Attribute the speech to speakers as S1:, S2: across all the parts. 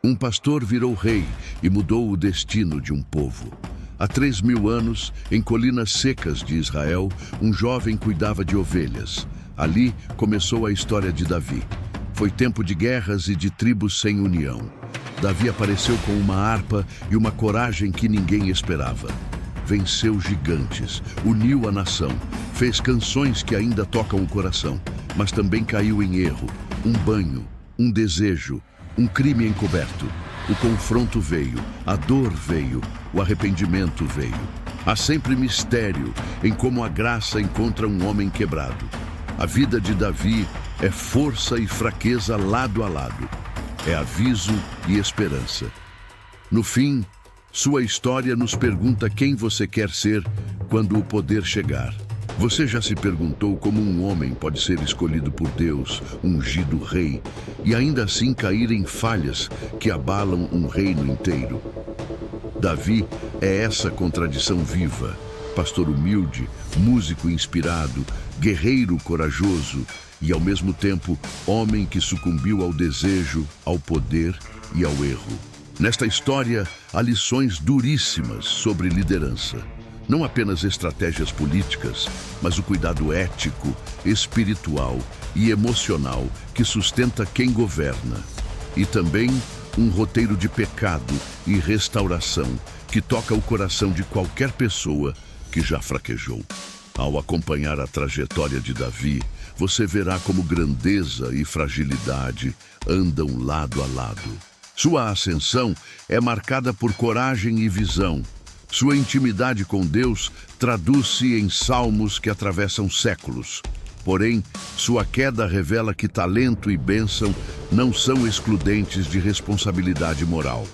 S1: Um pastor virou rei e mudou o destino de um povo. Há 3000 anos, em colinas secas de Israel, um jovem cuidava de ovelhas. Ali começou a história de Davi. Foi tempo de guerras e de tribos sem união. Davi apareceu com uma harpa e uma coragem que ninguém esperava. Venceu gigantes, uniu a nação, fez canções que ainda tocam o coração, mas também caiu em erro. Um banho, um desejo, um crime encoberto. O confronto veio, a dor veio, o arrependimento veio. Há sempre mistério em como a graça encontra um homem quebrado. A vida de Davi é força e fraqueza lado a lado. É aviso e esperança. No fim, sua história nos pergunta quem você quer ser quando o poder chegar. Você já se perguntou como um homem pode ser escolhido por Deus, ungido rei, e ainda assim cair em falhas que abalam um reino inteiro? Davi é essa contradição viva. Pastor humilde, músico inspirado, guerreiro corajoso e, ao mesmo tempo, homem que sucumbiu ao desejo, ao poder e ao erro. Nesta história, há lições duríssimas sobre liderança. Não apenas estratégias políticas, mas o cuidado ético, espiritual e emocional que sustenta quem governa. E também um roteiro de pecado e restauração que toca o coração de qualquer pessoa que já fraquejou. Ao acompanhar a trajetória de Davi, você verá como grandeza e fragilidade andam lado a lado. Sua ascensão é marcada por coragem e visão. Sua intimidade com Deus traduz-se em salmos que atravessam séculos. Porém, sua queda revela que talento e bênção não são excludentes de responsabilidade moral.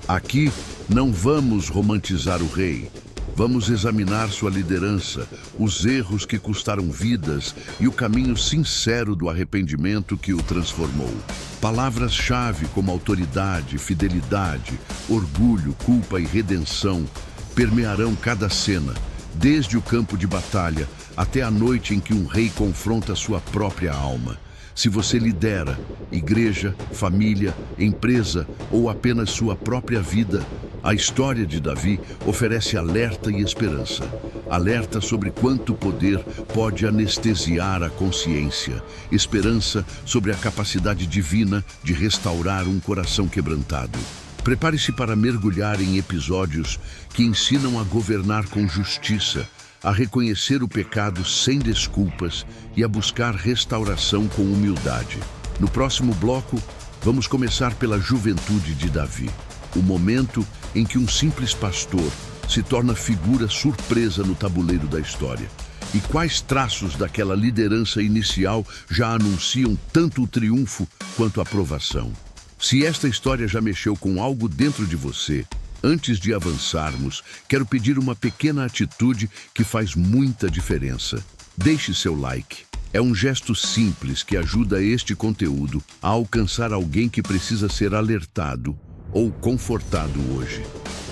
S1: Aqui, não vamos romantizar o rei. Vamos examinar sua liderança, os erros que custaram vidas e o caminho sincero do arrependimento que o transformou. Palavras-chave como autoridade, fidelidade, orgulho, culpa e redenção permearão cada cena, desde o campo de batalha até a noite em que um rei confronta sua própria alma. Se você lidera igreja, família, empresa ou apenas sua própria vida, a história de Davi oferece alerta e esperança. Alerta sobre quanto poder pode anestesiar a consciência. Esperança sobre a capacidade divina de restaurar um coração quebrantado. Prepare-se para mergulhar em episódios que ensinam a governar com justiça, a reconhecer o pecado sem desculpas e a buscar restauração com humildade. No próximo bloco, vamos começar pela juventude de Davi, o momento em que um simples pastor se torna figura surpresa no tabuleiro da história. E quais traços daquela liderança inicial já anunciam tanto o triunfo quanto a provação? Se esta história já mexeu com algo dentro de você, antes de avançarmos, quero pedir uma pequena atitude que faz muita diferença. Deixe seu like. É um gesto simples que ajuda este conteúdo a alcançar alguém que precisa ser alertado ou confortado hoje.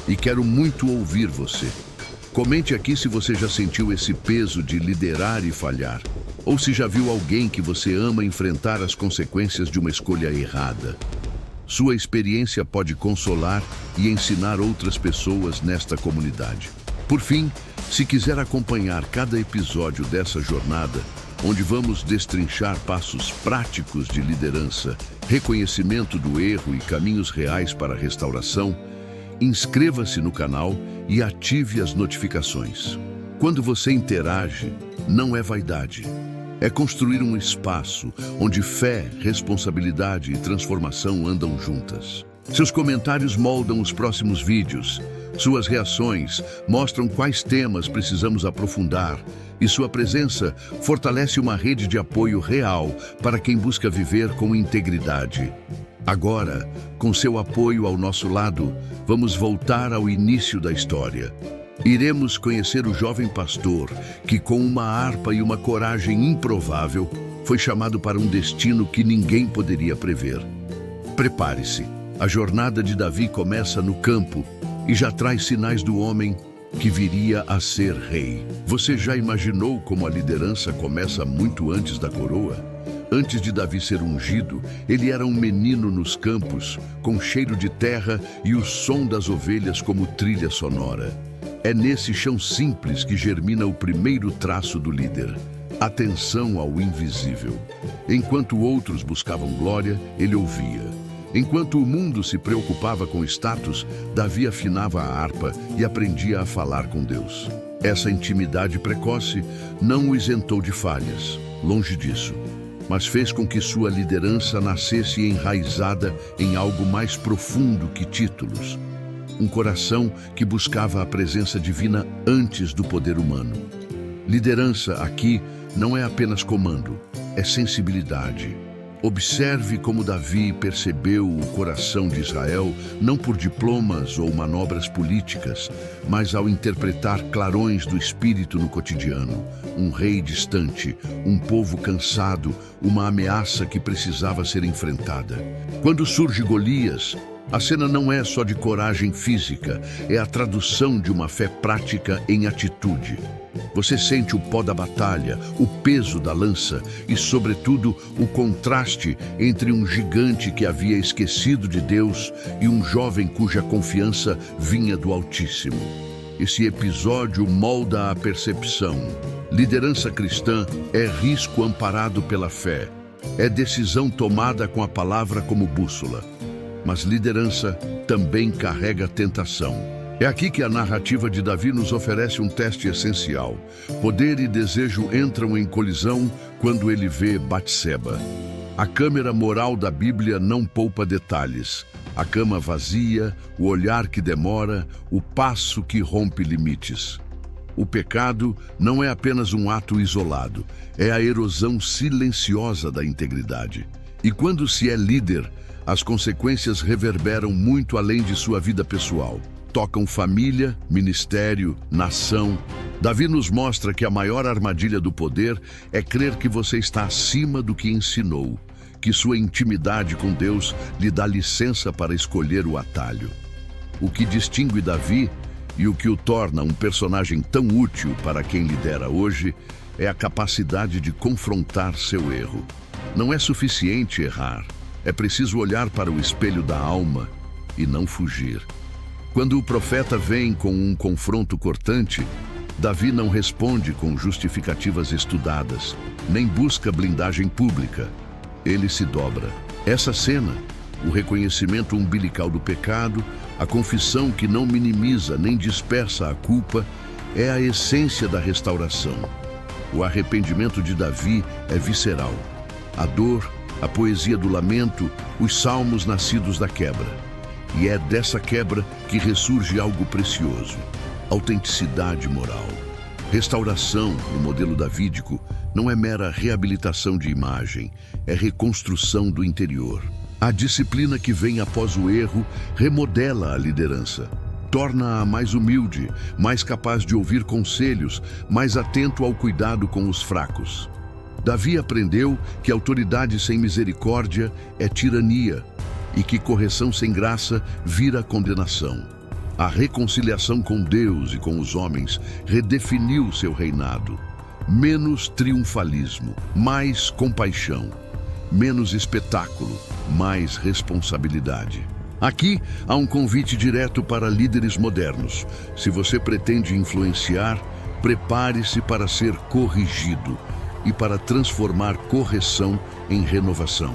S1: E quero muito ouvir você. Comente aqui se você já sentiu esse peso de liderar e falhar, ou se já viu alguém que você ama enfrentar as consequências de uma escolha errada. Sua experiência pode consolar e ensinar outras pessoas nesta comunidade. Por fim, se quiser acompanhar cada episódio dessa jornada, onde vamos destrinchar passos práticos de liderança, reconhecimento do erro e caminhos reais para a restauração, inscreva-se no canal e ative as notificações. Quando você interage, não é vaidade. É construir um espaço onde fé, responsabilidade e transformação andam juntas. Seus comentários moldam os próximos vídeos. Suas reações mostram quais temas precisamos aprofundar. E sua presença fortalece uma rede de apoio real para quem busca viver com integridade. Agora, com seu apoio ao nosso lado, vamos voltar ao início da história. Iremos conhecer o jovem pastor que, com uma harpa e uma coragem improvável, foi chamado para um destino que ninguém poderia prever. Prepare-se. A jornada de Davi começa no campo e já traz sinais do homem que viria a ser rei. Você já imaginou como a liderança começa muito antes da coroa? Antes de Davi ser ungido, ele era um menino nos campos, com cheiro de terra e o som das ovelhas como trilha sonora. É nesse chão simples que germina o primeiro traço do líder: atenção ao invisível. Enquanto outros buscavam glória, ele ouvia. Enquanto o mundo se preocupava com status, Davi afinava a harpa e aprendia a falar com Deus. Essa intimidade precoce não o isentou de falhas, longe disso, mas fez com que sua liderança nascesse enraizada em algo mais profundo que títulos. Um coração que buscava a presença divina antes do poder humano. Liderança aqui não é apenas comando, é sensibilidade. Observe como Davi percebeu o coração de Israel, não por diplomas ou manobras políticas, mas ao interpretar clarões do espírito no cotidiano. Um rei distante, um povo cansado, uma ameaça que precisava ser enfrentada. Quando surge Golias, a cena não é só de coragem física, é a tradução de uma fé prática em atitude. Você sente o pó da batalha, o peso da lança e, sobretudo, o contraste entre um gigante que havia esquecido de Deus e um jovem cuja confiança vinha do Altíssimo. Esse episódio molda a percepção. Liderança cristã é risco amparado pela fé, é decisão tomada com a palavra como bússola. Mas liderança também carrega tentação. É aqui que a narrativa de Davi nos oferece um teste essencial. Poder e desejo entram em colisão quando ele vê Batseba. A câmera moral da Bíblia não poupa detalhes. A cama vazia, o olhar que demora, o passo que rompe limites. O pecado não é apenas um ato isolado, é a erosão silenciosa da integridade. E quando se é líder, as consequências reverberam muito além de sua vida pessoal. Tocam família, ministério, nação. Davi nos mostra que a maior armadilha do poder é crer que você está acima do que ensinou, que sua intimidade com Deus lhe dá licença para escolher o atalho. O que distingue Davi e o que o torna um personagem tão útil para quem lidera hoje é a capacidade de confrontar seu erro. Não é suficiente errar, é preciso olhar para o espelho da alma e não fugir. Quando o profeta vem com um confronto cortante, Davi não responde com justificativas estudadas, nem busca blindagem pública. Ele se dobra. Essa cena, o reconhecimento umbilical do pecado, a confissão que não minimiza nem dispersa a culpa, é a essência da restauração. O arrependimento de Davi é visceral. A dor, a poesia do lamento, os salmos nascidos da quebra. E é dessa quebra que ressurge algo precioso: autenticidade moral. Restauração, no modelo davídico, não é mera reabilitação de imagem, é reconstrução do interior. A disciplina que vem após o erro remodela a liderança. Torna-a mais humilde, mais capaz de ouvir conselhos, mais atento ao cuidado com os fracos. Davi aprendeu que autoridade sem misericórdia é tirania e que correção sem graça vira condenação. A reconciliação com Deus e com os homens redefiniu seu reinado. Menos triunfalismo, mais compaixão. Menos espetáculo, mais responsabilidade. Aqui há um convite direto para líderes modernos. Se você pretende influenciar, prepare-se para ser corrigido e para transformar correção em renovação.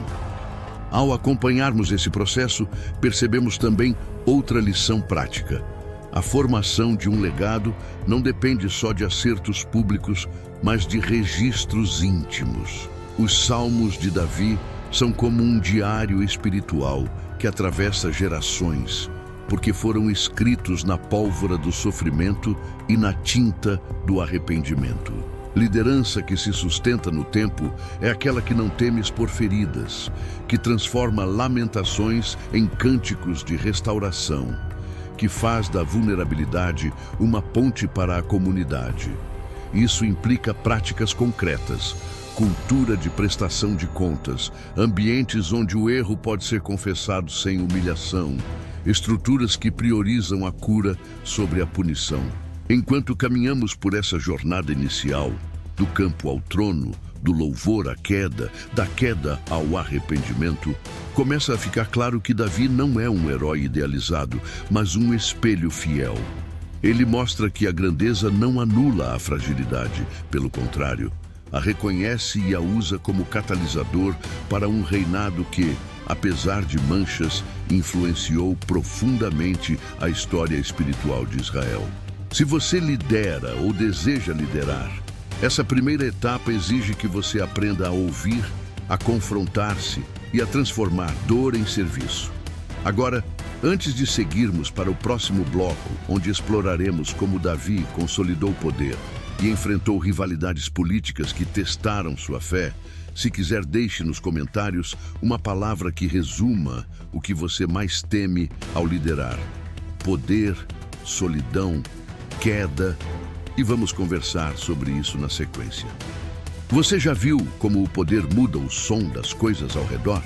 S1: Ao acompanharmos esse processo, percebemos também outra lição prática. A formação de um legado não depende só de acertos públicos, mas de registros íntimos. Os Salmos de Davi são como um diário espiritual que atravessa gerações, porque foram escritos na pólvora do sofrimento e na tinta do arrependimento. Liderança que se sustenta no tempo é aquela que não teme expor feridas, que transforma lamentações em cânticos de restauração, que faz da vulnerabilidade uma ponte para a comunidade. Isso implica práticas concretas, cultura de prestação de contas, ambientes onde o erro pode ser confessado sem humilhação, estruturas que priorizam a cura sobre a punição. Enquanto caminhamos por essa jornada inicial, do campo ao trono, do louvor à queda, da queda ao arrependimento, começa a ficar claro que Davi não é um herói idealizado, mas um espelho fiel. Ele mostra que a grandeza não anula a fragilidade, pelo contrário, a reconhece e a usa como catalisador para um reinado que, apesar de manchas, influenciou profundamente a história espiritual de Israel. Se você lidera ou deseja liderar, essa primeira etapa exige que você aprenda a ouvir, a confrontar-se e a transformar dor em serviço. Agora, antes de seguirmos para o próximo bloco, onde exploraremos como Davi consolidou o poder e enfrentou rivalidades políticas que testaram sua fé, se quiser, deixe nos comentários uma palavra que resuma o que você mais teme ao liderar: poder, solidão, queda, e vamos conversar sobre isso na sequência. Você já viu como o poder muda o som das coisas ao redor?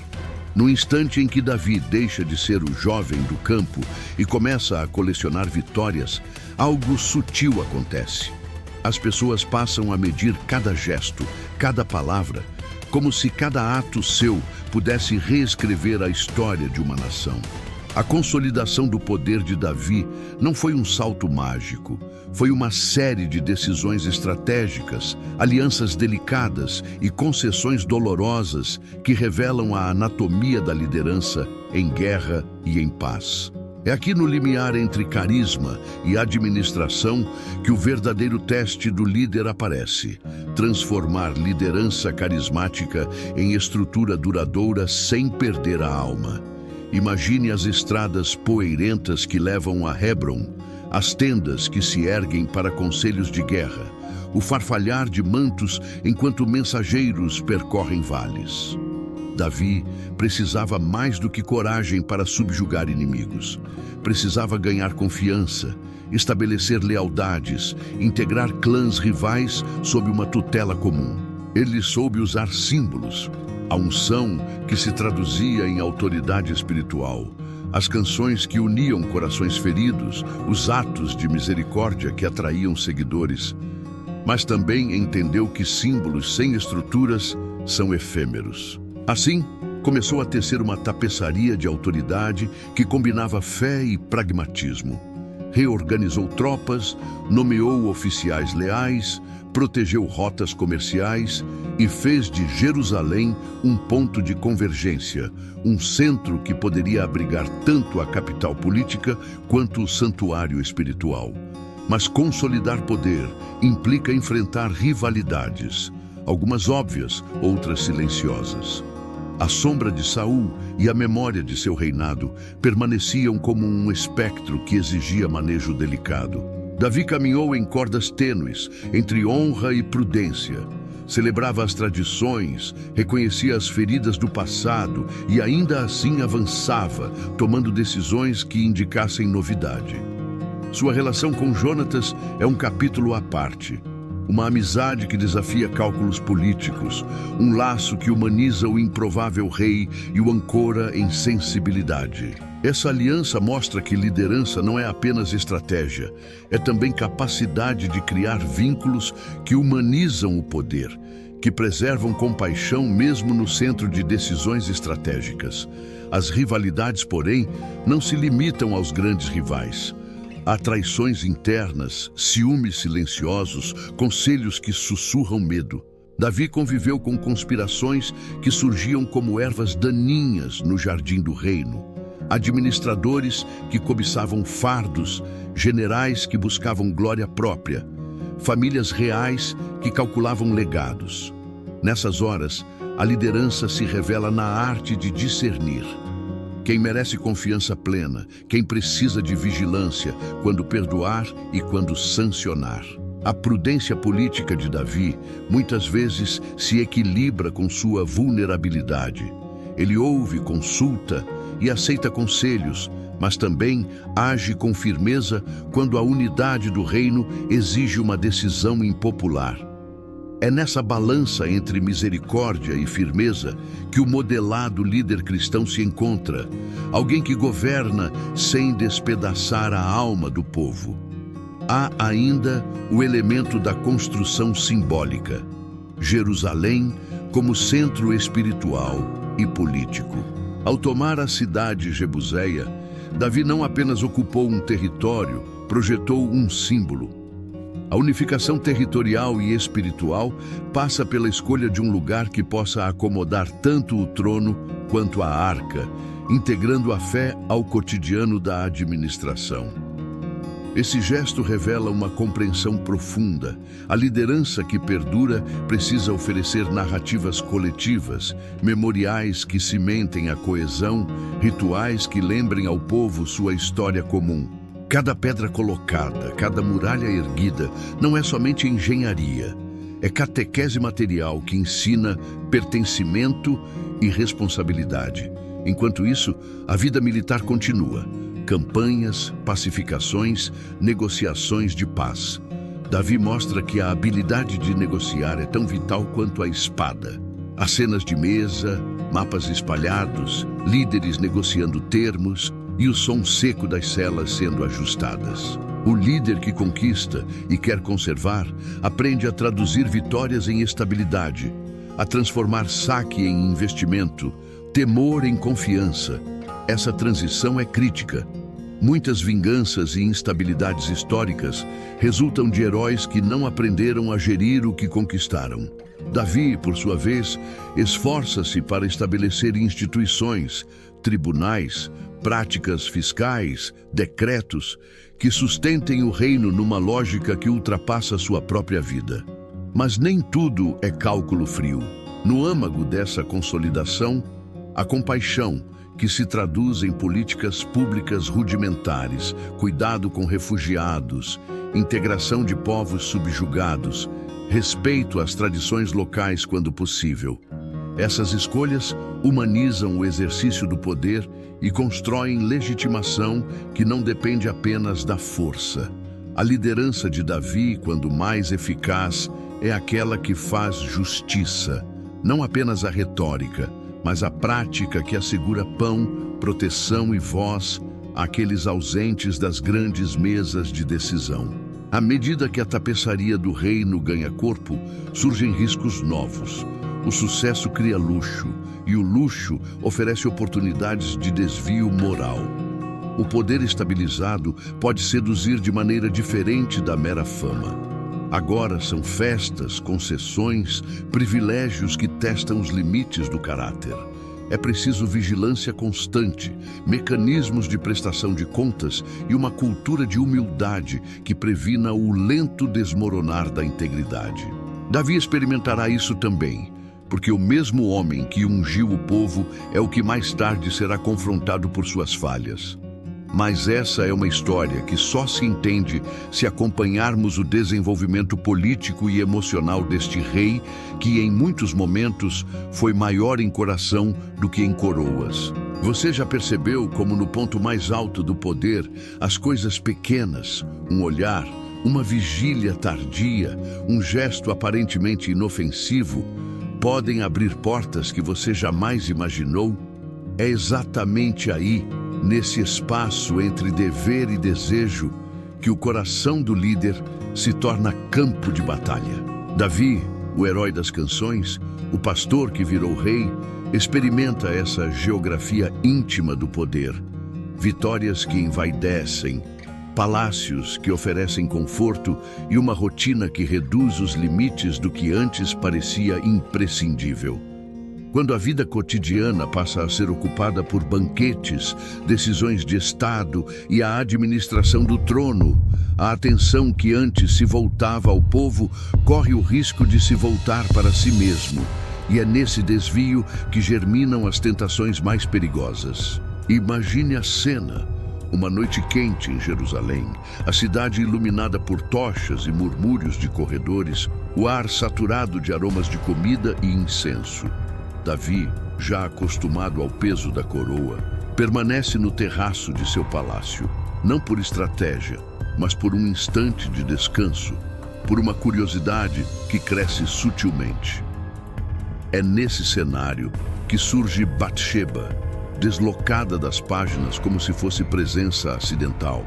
S1: No instante em que Davi deixa de ser o jovem do campo e começa a colecionar vitórias, algo sutil acontece. As pessoas passam a medir cada gesto, cada palavra, como se cada ato seu pudesse reescrever a história de uma nação. A consolidação do poder de Davi não foi um salto mágico, foi uma série de decisões estratégicas, alianças delicadas e concessões dolorosas que revelam a anatomia da liderança em guerra e em paz. É aqui no limiar entre carisma e administração que o verdadeiro teste do líder aparece: transformar liderança carismática em estrutura duradoura sem perder a alma. Imagine as estradas poeirentas que levam a Hebron, as tendas que se erguem para conselhos de guerra, o farfalhar de mantos enquanto mensageiros percorrem vales. Davi precisava mais do que coragem para subjugar inimigos. Precisava ganhar confiança, estabelecer lealdades, integrar clãs rivais sob uma tutela comum. Ele soube usar símbolos, a unção que se traduzia em autoridade espiritual, as canções que uniam corações feridos, os atos de misericórdia que atraíam seguidores. Mas também entendeu que símbolos sem estruturas são efêmeros. Assim, começou a tecer uma tapeçaria de autoridade que combinava fé e pragmatismo. Reorganizou tropas, nomeou oficiais leais, protegeu rotas comerciais e fez de Jerusalém um ponto de convergência, um centro que poderia abrigar tanto a capital política quanto o santuário espiritual. Mas consolidar poder implica enfrentar rivalidades, algumas óbvias, outras silenciosas. A sombra de Saul e a memória de seu reinado permaneciam como um espectro que exigia manejo delicado. Davi caminhou em cordas tênues, entre honra e prudência. Celebrava as tradições, reconhecia as feridas do passado e ainda assim avançava, tomando decisões que indicassem novidade. Sua relação com Jonatas é um capítulo à parte. Uma amizade que desafia cálculos políticos, um laço que humaniza o improvável rei e o ancora em sensibilidade. Essa aliança mostra que liderança não é apenas estratégia, é também capacidade de criar vínculos que humanizam o poder, que preservam compaixão mesmo no centro de decisões estratégicas. As rivalidades, porém, não se limitam aos grandes rivais. Há traições internas, ciúmes silenciosos, conselhos que sussurram medo. Davi conviveu com conspirações que surgiam como ervas daninhas no jardim do reino. Administradores que cobiçavam fardos, generais que buscavam glória própria, famílias reais que calculavam legados. Nessas horas, a liderança se revela na arte de discernir. Quem merece confiança plena, quem precisa de vigilância, quando perdoar e quando sancionar. A prudência política de Davi muitas vezes se equilibra com sua vulnerabilidade. Ele ouve, consulta e aceita conselhos, mas também age com firmeza quando a unidade do reino exige uma decisão impopular. É nessa balança entre misericórdia e firmeza que o modelado líder cristão se encontra, alguém que governa sem despedaçar a alma do povo. Há ainda o elemento da construção simbólica. Jerusalém como centro espiritual e político. Ao tomar a cidade jebuseia, Davi não apenas ocupou um território, projetou um símbolo. A unificação territorial e espiritual passa pela escolha de um lugar que possa acomodar tanto o trono quanto a arca, integrando a fé ao cotidiano da administração. Esse gesto revela uma compreensão profunda. A liderança que perdura precisa oferecer narrativas coletivas, memoriais que cimentem a coesão, rituais que lembrem ao povo sua história comum. Cada pedra colocada, cada muralha erguida, não é somente engenharia. É catequese material que ensina pertencimento e responsabilidade. Enquanto isso, a vida militar continua. Campanhas, pacificações, negociações de paz. Davi mostra que a habilidade de negociar é tão vital quanto a espada. Há cenas de mesa, mapas espalhados, líderes negociando termos e o som seco das celas sendo ajustadas. O líder que conquista e quer conservar aprende a traduzir vitórias em estabilidade, a transformar saque em investimento, temor em confiança. Essa transição é crítica. Muitas vinganças e instabilidades históricas resultam de heróis que não aprenderam a gerir o que conquistaram. Davi, por sua vez, esforça-se para estabelecer instituições, tribunais, práticas fiscais, decretos, que sustentem o reino numa lógica que ultrapassa sua própria vida. Mas nem tudo é cálculo frio. No âmago dessa consolidação, a compaixão, que se traduz em políticas públicas rudimentares, cuidado com refugiados, integração de povos subjugados, respeito às tradições locais quando possível. Essas escolhas humanizam o exercício do poder e constroem legitimação que não depende apenas da força. A liderança de Davi, quando mais eficaz, é aquela que faz justiça, não apenas a retórica, mas a prática que assegura pão, proteção e voz àqueles ausentes das grandes mesas de decisão. À medida que a tapeçaria do reino ganha corpo, surgem riscos novos. O sucesso cria luxo, e o luxo oferece oportunidades de desvio moral. O poder estabilizado pode seduzir de maneira diferente da mera fama. Agora são festas, concessões, privilégios que testam os limites do caráter. É preciso vigilância constante, mecanismos de prestação de contas e uma cultura de humildade que previna o lento desmoronar da integridade. Davi experimentará isso também, porque o mesmo homem que ungiu o povo é o que mais tarde será confrontado por suas falhas. Mas essa é uma história que só se entende se acompanharmos o desenvolvimento político e emocional deste rei, que em muitos momentos foi maior em coração do que em coroas. Você já percebeu como no ponto mais alto do poder, as coisas pequenas, um olhar, uma vigília tardia, um gesto aparentemente inofensivo, podem abrir portas que você jamais imaginou? É exatamente aí, nesse espaço entre dever e desejo, que o coração do líder se torna campo de batalha. Davi, o herói das canções, o pastor que virou rei, experimenta essa geografia íntima do poder. Vitórias que envaidecem, palácios que oferecem conforto e uma rotina que reduz os limites do que antes parecia imprescindível. Quando a vida cotidiana passa a ser ocupada por banquetes, decisões de Estado e a administração do trono, a atenção que antes se voltava ao povo corre o risco de se voltar para si mesmo. E é nesse desvio que germinam as tentações mais perigosas. Imagine a cena. Uma noite quente em Jerusalém, a cidade iluminada por tochas e murmúrios de corredores, o ar saturado de aromas de comida e incenso. Davi, já acostumado ao peso da coroa, permanece no terraço de seu palácio, não por estratégia, mas por um instante de descanso, por uma curiosidade que cresce sutilmente. É nesse cenário que surge Batsheba, deslocada das páginas como se fosse presença acidental.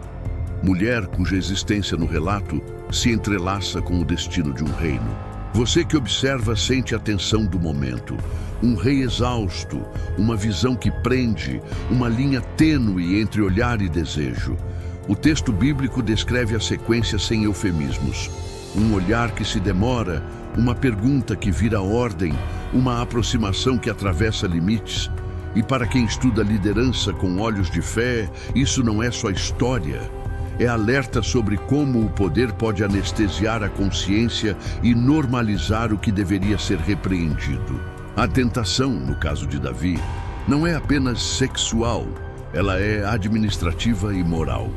S1: Mulher cuja existência no relato se entrelaça com o destino de um reino. Você que observa sente a tensão do momento. Um rei exausto, uma visão que prende, uma linha tênue entre olhar e desejo. O texto bíblico descreve a sequência sem eufemismos. Um olhar que se demora, uma pergunta que vira ordem, uma aproximação que atravessa limites. E para quem estuda liderança com olhos de fé, isso não é só história. É alerta sobre como o poder pode anestesiar a consciência e normalizar o que deveria ser repreendido. A tentação, no caso de Davi, não é apenas sexual, ela é administrativa e moral.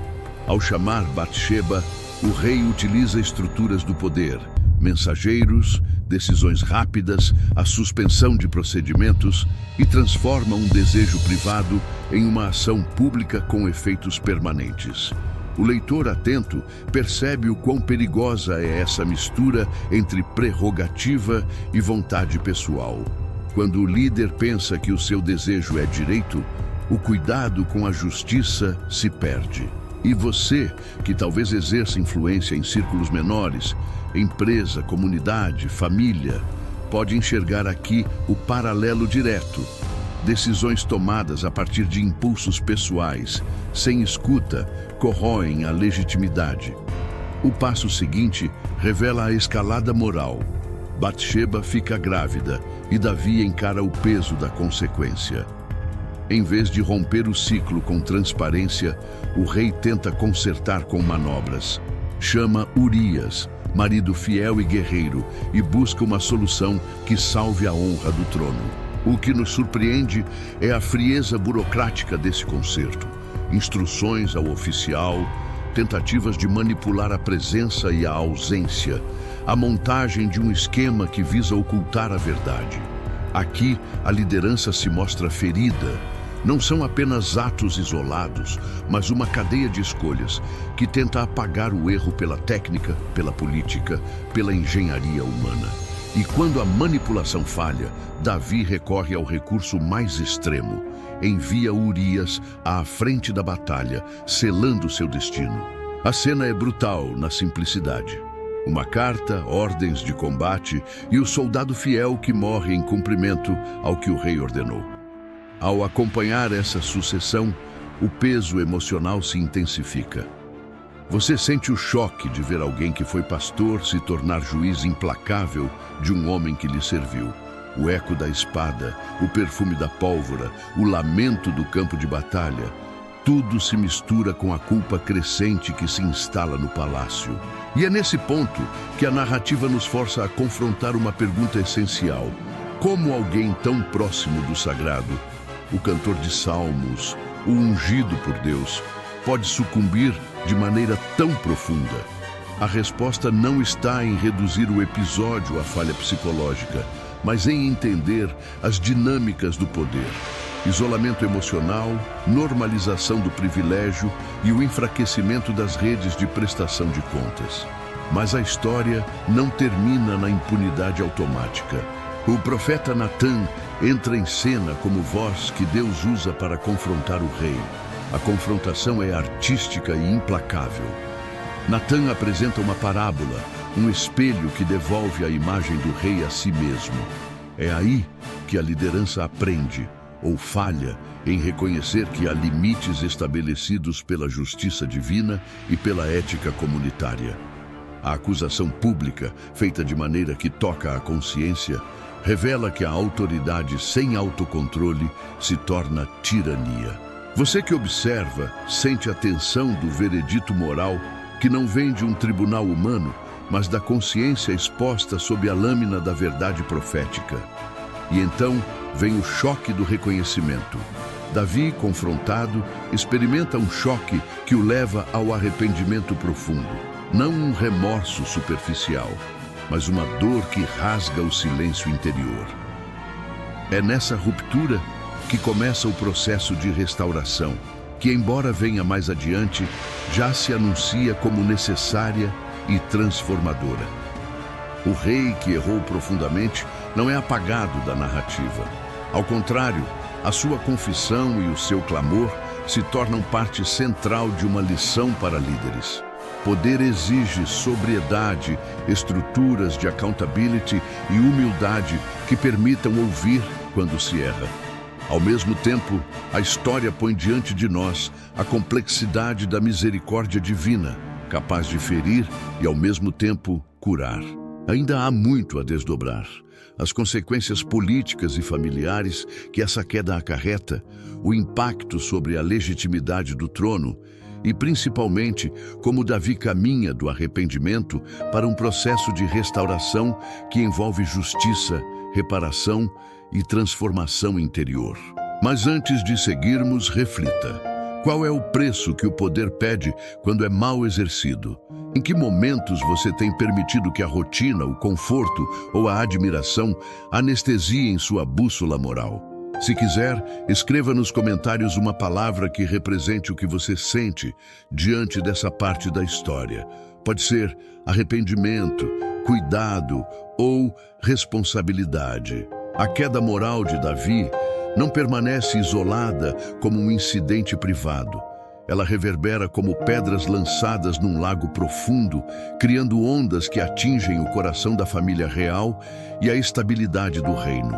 S1: Ao chamar Batseba, o rei utiliza estruturas do poder, mensageiros, decisões rápidas, a suspensão de procedimentos e transforma um desejo privado em uma ação pública com efeitos permanentes. O leitor atento percebe o quão perigosa é essa mistura entre prerrogativa e vontade pessoal. Quando o líder pensa que o seu desejo é direito, o cuidado com a justiça se perde. E você, que talvez exerça influência em círculos menores, empresa, comunidade, família, pode enxergar aqui o paralelo direto. Decisões tomadas a partir de impulsos pessoais, sem escuta, corroem a legitimidade. O passo seguinte revela a escalada moral. Batseba fica grávida e Davi encara o peso da consequência. Em vez de romper o ciclo com transparência, o rei tenta consertar com manobras. Chama Urias, marido fiel e guerreiro, e busca uma solução que salve a honra do trono. O que nos surpreende é a frieza burocrática desse concerto. Instruções ao oficial, tentativas de manipular a presença e a ausência, a montagem de um esquema que visa ocultar a verdade. Aqui, a liderança se mostra ferida. Não são apenas atos isolados, mas uma cadeia de escolhas que tenta apagar o erro pela técnica, pela política, pela engenharia humana. E quando a manipulação falha, Davi recorre ao recurso mais extremo. Envia Urias à frente da batalha, selando seu destino. A cena é brutal na simplicidade. Uma carta, ordens de combate e o soldado fiel que morre em cumprimento ao que o rei ordenou. Ao acompanhar essa sucessão, o peso emocional se intensifica. Você sente o choque de ver alguém que foi pastor se tornar juiz implacável de um homem que lhe serviu. O eco da espada, o perfume da pólvora, o lamento do campo de batalha, tudo se mistura com a culpa crescente que se instala no palácio. E é nesse ponto que a narrativa nos força a confrontar uma pergunta essencial. Como alguém tão próximo do sagrado, o cantor de salmos, o ungido por Deus, pode sucumbir de maneira tão profunda? A resposta não está em reduzir o episódio à falha psicológica, mas em entender as dinâmicas do poder. Isolamento emocional, normalização do privilégio e o enfraquecimento das redes de prestação de contas. Mas a história não termina na impunidade automática. O profeta Natan entra em cena como voz que Deus usa para confrontar o rei. A confrontação é artística e implacável. Natan apresenta uma parábola, um espelho que devolve a imagem do rei a si mesmo. É aí que a liderança aprende, ou falha, em reconhecer que há limites estabelecidos pela justiça divina e pela ética comunitária. A acusação pública, feita de maneira que toca a consciência, revela que a autoridade sem autocontrole se torna tirania. Você que observa sente a tensão do veredito moral que não vem de um tribunal humano, mas da consciência exposta sob a lâmina da verdade profética. E então vem o choque do reconhecimento. Davi, confrontado, experimenta um choque que o leva ao arrependimento profundo. Não um remorso superficial, mas uma dor que rasga o silêncio interior. É nessa ruptura que começa o processo de restauração, que, embora venha mais adiante, já se anuncia como necessária e transformadora. O rei que errou profundamente não é apagado da narrativa. Ao contrário, a sua confissão e o seu clamor se tornam parte central de uma lição para líderes. Poder exige sobriedade, estruturas de accountability e humildade que permitam ouvir quando se erra. Ao mesmo tempo, a história põe diante de nós a complexidade da misericórdia divina, capaz de ferir e, ao mesmo tempo, curar. Ainda há muito a desdobrar. As consequências políticas e familiares que essa queda acarreta, o impacto sobre a legitimidade do trono e, principalmente, como Davi caminha do arrependimento para um processo de restauração que envolve justiça, reparação e transformação interior. Mas antes de seguirmos, reflita. Qual é o preço que o poder pede quando é mal exercido? Em que momentos você tem permitido que a rotina, o conforto ou a admiração anestesiem sua bússola moral? Se quiser, escreva nos comentários uma palavra que represente o que você sente diante dessa parte da história. Pode ser arrependimento, cuidado ou responsabilidade. A queda moral de Davi não permanece isolada como um incidente privado. Ela reverbera como pedras lançadas num lago profundo, criando ondas que atingem o coração da família real e a estabilidade do reino.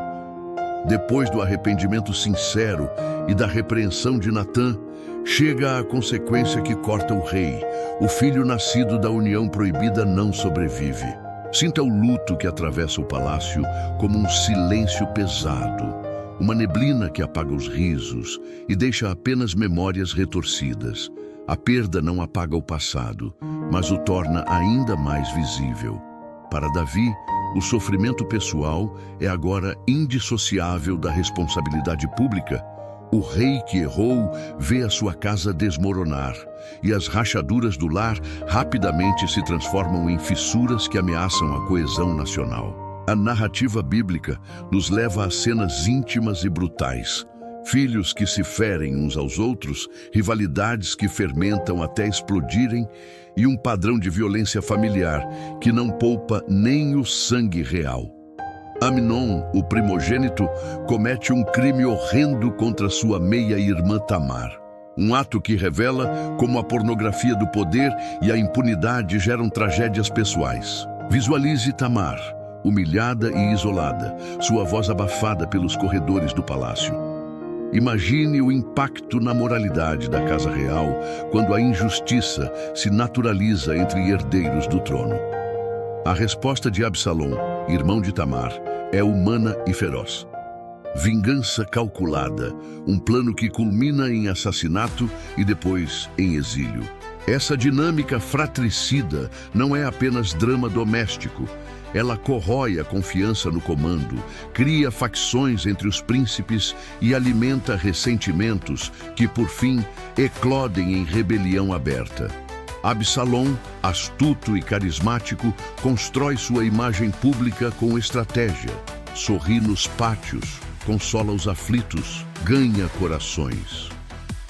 S1: Depois do arrependimento sincero e da repreensão de Natã, chega a consequência que corta o rei. O filho nascido da união proibida não sobrevive. Sinta o luto que atravessa o palácio como um silêncio pesado. Uma neblina que apaga os risos e deixa apenas memórias retorcidas. A perda não apaga o passado, mas o torna ainda mais visível. Para Davi, o sofrimento pessoal é agora indissociável da responsabilidade pública. O rei que errou vê a sua casa desmoronar, e as rachaduras do lar rapidamente se transformam em fissuras que ameaçam a coesão nacional. A narrativa bíblica nos leva a cenas íntimas e brutais. Filhos que se ferem uns aos outros, rivalidades que fermentam até explodirem e um padrão de violência familiar que não poupa nem o sangue real. Amnon, o primogênito, comete um crime horrendo contra sua meia-irmã Tamar. Um ato que revela como a pornografia do poder e a impunidade geram tragédias pessoais. Visualize Tamar, humilhada e isolada, sua voz abafada pelos corredores do palácio. Imagine o impacto na moralidade da casa real quando a injustiça se naturaliza entre herdeiros do trono. A resposta de Absalom, irmão de Tamar, é humana e feroz. Vingança calculada, um plano que culmina em assassinato e depois em exílio. Essa dinâmica fratricida não é apenas drama doméstico. Ela corrói a confiança no comando, cria facções entre os príncipes e alimenta ressentimentos que, por fim, eclodem em rebelião aberta. Absalom, astuto e carismático, constrói sua imagem pública com estratégia. Sorri nos pátios, consola os aflitos, ganha corações.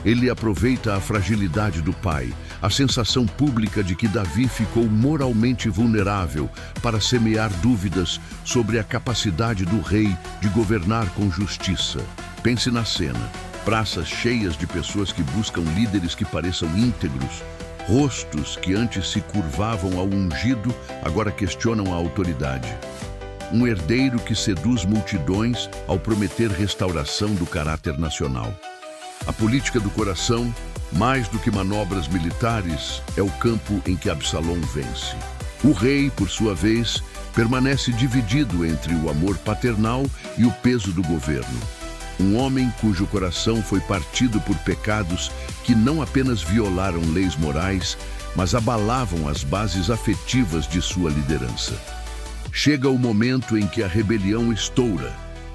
S1: Ele aproveita a fragilidade do pai, a sensação pública de que Davi ficou moralmente vulnerável para semear dúvidas sobre a capacidade do rei de governar com justiça. Pense na cena, praças cheias de pessoas que buscam líderes que pareçam íntegros, rostos que antes se curvavam ao ungido, agora questionam a autoridade. Um herdeiro que seduz multidões ao prometer restauração do caráter nacional. A política do coração, mais do que manobras militares, é o campo em que Absalom vence. O rei, por sua vez, permanece dividido entre o amor paternal e o peso do governo. Um homem cujo coração foi partido por pecados que não apenas violaram leis morais, mas abalavam as bases afetivas de sua liderança. Chega o momento em que a rebelião estoura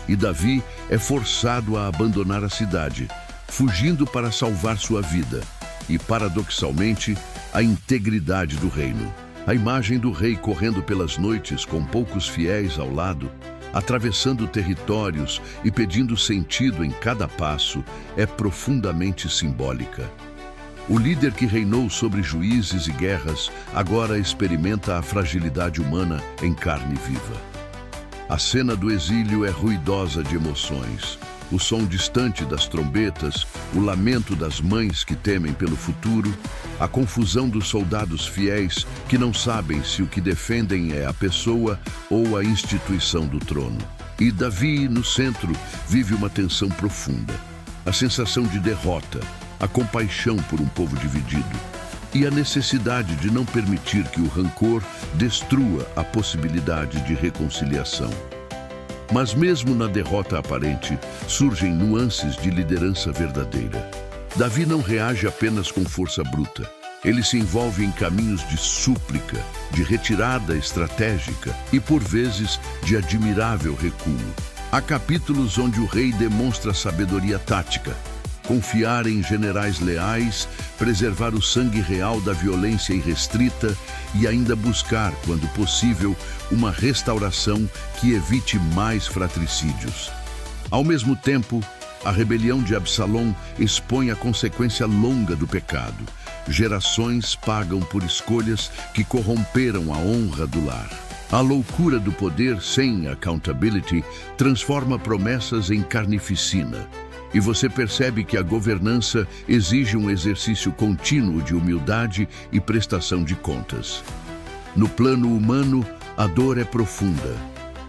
S1: e Davi é forçado a abandonar a cidade, fugindo para salvar sua vida e, paradoxalmente, a integridade do reino. A imagem do rei correndo pelas noites com poucos fiéis ao lado, atravessando territórios e pedindo sentido em cada passo, é profundamente simbólica. O líder que reinou sobre juízes e guerras agora experimenta a fragilidade humana em carne viva. A cena do exílio é ruidosa de emoções. o som distante das trombetas, o lamento das mães que temem pelo futuro, a confusão dos soldados fiéis que não sabem se o que defendem é a pessoa ou a instituição do trono. E Davi, no centro, vive uma tensão profunda, a sensação de derrota, a compaixão por um povo dividido e a necessidade de não permitir que o rancor destrua a possibilidade de reconciliação. Mas mesmo na derrota aparente, surgem nuances de liderança verdadeira. Davi não reage apenas com força bruta. Ele se envolve em caminhos de súplica, de retirada estratégica e, por vezes, de admirável recuo. Há capítulos onde o rei demonstra sabedoria tática, confiar em generais leais, preservar o sangue real da violência irrestrita e ainda buscar, quando possível, uma restauração que evite mais fratricídios. Ao mesmo tempo, a rebelião de Absalom expõe a consequência longa do pecado. Gerações pagam por escolhas que corromperam a honra do lar. A loucura do poder sem accountability transforma promessas em carnificina. E você percebe que a governança exige um exercício contínuo de humildade e prestação de contas. No plano humano, a dor é profunda.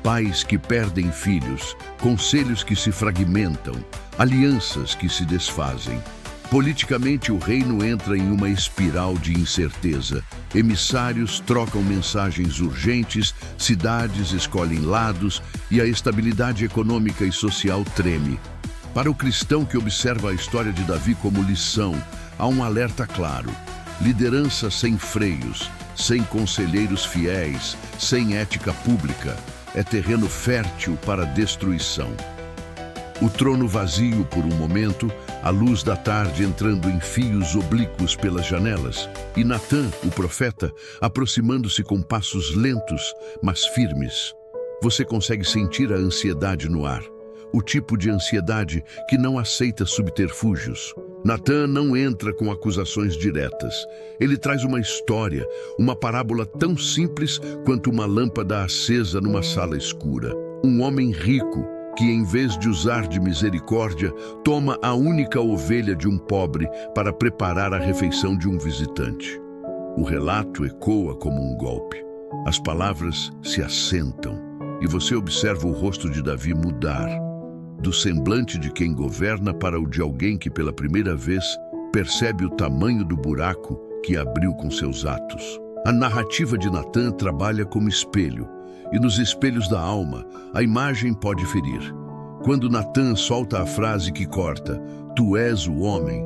S1: Pais que perdem filhos, conselhos que se fragmentam, alianças que se desfazem. Politicamente, o reino entra em uma espiral de incerteza. Emissários trocam mensagens urgentes, cidades escolhem lados e a estabilidade econômica e social treme. Para o cristão que observa a história de Davi como lição, há um alerta claro: liderança sem freios, sem conselheiros fiéis, sem ética pública, é terreno fértil para destruição. O trono vazio por um momento, a luz da tarde entrando em fios oblíquos pelas janelas, e Natã, o profeta, aproximando-se com passos lentos, mas firmes. Você consegue sentir a ansiedade no ar. O tipo de ansiedade que não aceita subterfúgios. Natã não entra com acusações diretas. Ele traz uma história, uma parábola tão simples quanto uma lâmpada acesa numa sala escura. Um homem rico que, em vez de usar de misericórdia, toma a única ovelha de um pobre para preparar a refeição de um visitante. O relato ecoa como um golpe. As palavras se assentam e você observa o rosto de Davi mudar. Do semblante de quem governa para o de alguém que pela primeira vez percebe o tamanho do buraco que abriu com seus atos. A narrativa de Natã trabalha como espelho, e nos espelhos da alma, a imagem pode ferir. Quando Natã solta a frase que corta, "Tu és o homem",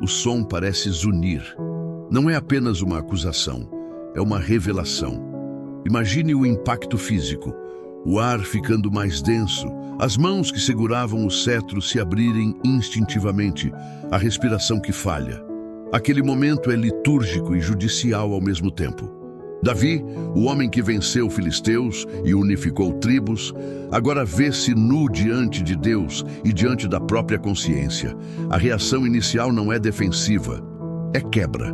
S1: o som parece zunir. Não é apenas uma acusação, é uma revelação. Imagine o impacto físico. O ar ficando mais denso, as mãos que seguravam o cetro se abrirem instintivamente, a respiração que falha. Aquele momento é litúrgico e judicial ao mesmo tempo. Davi, o homem que venceu filisteus e unificou tribos, agora vê-se nu diante de Deus e diante da própria consciência. A reação inicial não é defensiva, é quebra.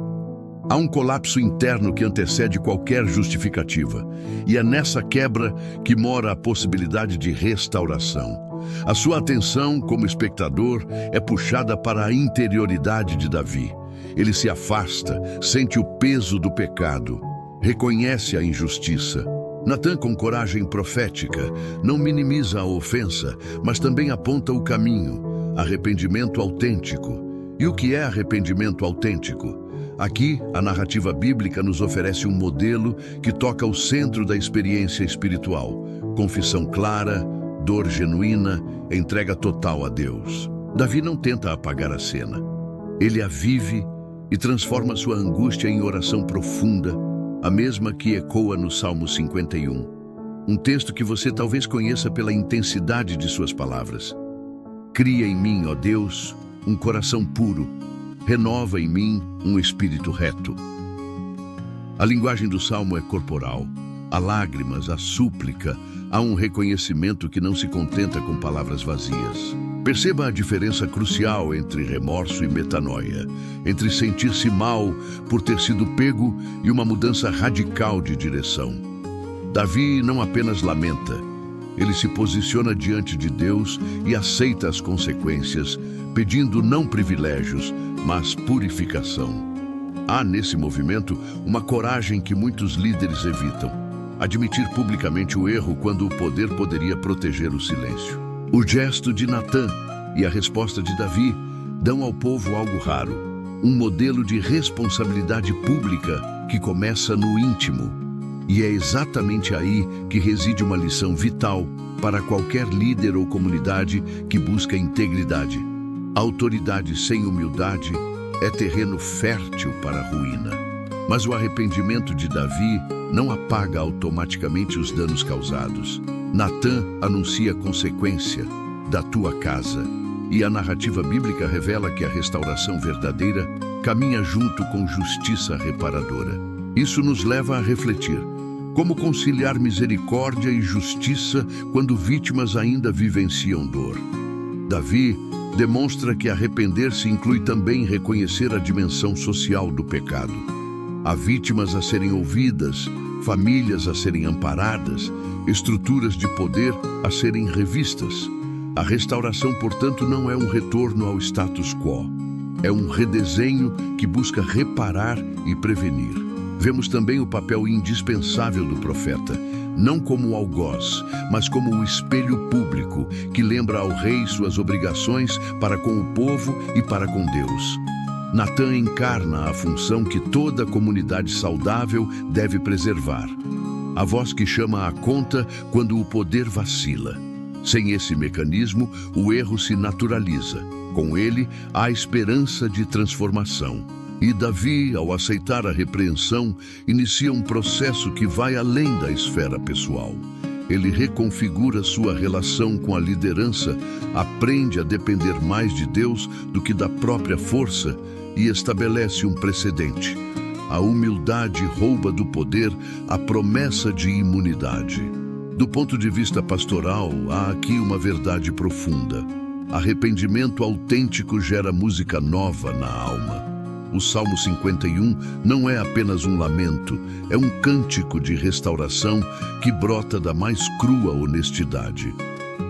S1: Há um colapso interno que antecede qualquer justificativa, e é nessa quebra que mora a possibilidade de restauração. A sua atenção, como espectador, é puxada para a interioridade de Davi. Ele se afasta, sente o peso do pecado, reconhece a injustiça. Natã, com coragem profética, não minimiza a ofensa, mas também aponta o caminho, arrependimento autêntico. E o que é arrependimento autêntico? Aqui, a narrativa bíblica nos oferece um modelo que toca o centro da experiência espiritual. Confissão clara, dor genuína, entrega total a Deus. Davi não tenta apagar a cena. Ele a vive e transforma sua angústia em oração profunda, a mesma que ecoa no Salmo 51. Um texto que você talvez conheça pela intensidade de suas palavras. Cria em mim, ó Deus, um coração puro. Renova em mim um espírito reto. A linguagem do Salmo é corporal. Há lágrimas, há súplica, há um reconhecimento que não se contenta com palavras vazias. Perceba a diferença crucial entre remorso e metanoia, entre sentir-se mal por ter sido pego e uma mudança radical de direção. Davi não apenas lamenta, ele se posiciona diante de Deus e aceita as consequências, pedindo não privilégios, mas purificação. Há nesse movimento uma coragem que muitos líderes evitam: admitir publicamente o erro quando o poder poderia proteger o silêncio. O gesto de Natã e a resposta de Davi dão ao povo algo raro: um modelo de responsabilidade pública que começa no íntimo. E é exatamente aí que reside uma lição vital para qualquer líder ou comunidade que busca integridade. A autoridade sem humildade é terreno fértil para a ruína. Mas o arrependimento de Davi não apaga automaticamente os danos causados. Natã anuncia a consequência: da tua casa. E a narrativa bíblica revela que a restauração verdadeira caminha junto com justiça reparadora. Isso nos leva a refletir: como conciliar misericórdia e justiça quando vítimas ainda vivenciam dor? Davi demonstra que arrepender-se inclui também reconhecer a dimensão social do pecado. Há vítimas a serem ouvidas, famílias a serem amparadas, estruturas de poder a serem revistas. A restauração, portanto, não é um retorno ao status quo. É um redesenho que busca reparar e prevenir. Vemos também o papel indispensável do profeta, não como algoz, mas como o espelho público que lembra ao rei suas obrigações para com o povo e para com Deus. Natã encarna a função que toda comunidade saudável deve preservar: a voz que chama à conta quando o poder vacila. Sem esse mecanismo, o erro se naturaliza. Com ele, há esperança de transformação. E Davi, ao aceitar a repreensão, inicia um processo que vai além da esfera pessoal. Ele reconfigura sua relação com a liderança, aprende a depender mais de Deus do que da própria força e estabelece um precedente. A humildade rouba do poder a promessa de imunidade. Do ponto de vista pastoral, há aqui uma verdade profunda: arrependimento autêntico gera música nova na alma. O Salmo 51 não é apenas um lamento, é um cântico de restauração que brota da mais crua honestidade.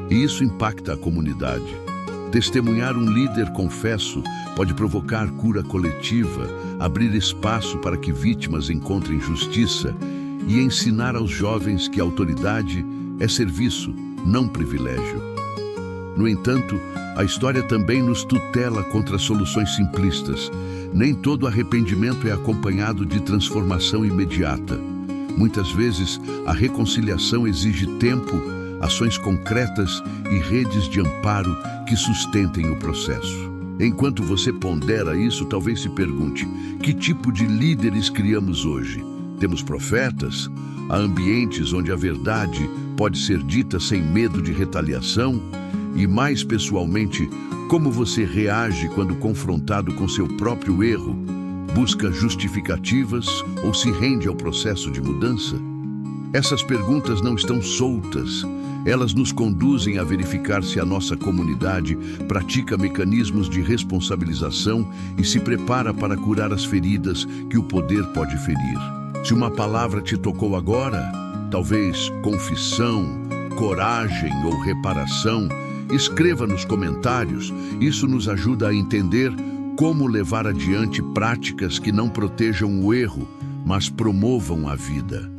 S1: E isso impacta a comunidade. Testemunhar um líder confesso pode provocar cura coletiva, abrir espaço para que vítimas encontrem justiça e ensinar aos jovens que a autoridade é serviço, não privilégio. No entanto, a história também nos tutela contra soluções simplistas. Nem todo arrependimento é acompanhado de transformação imediata. Muitas vezes, a reconciliação exige tempo, ações concretas e redes de amparo que sustentem o processo. Enquanto você pondera isso, talvez se pergunte: que tipo de líderes criamos hoje? Temos profetas? Há ambientes onde a verdade pode ser dita sem medo de retaliação? E mais pessoalmente, como você reage quando confrontado com seu próprio erro? Busca justificativas ou se rende ao processo de mudança? Essas perguntas não estão soltas. Elas nos conduzem a verificar se a nossa comunidade pratica mecanismos de responsabilização e se prepara para curar as feridas que o poder pode ferir. Se uma palavra te tocou agora, talvez confissão, coragem ou reparação, escreva nos comentários. Isso nos ajuda a entender como levar adiante práticas que não protejam o erro, mas promovam a vida.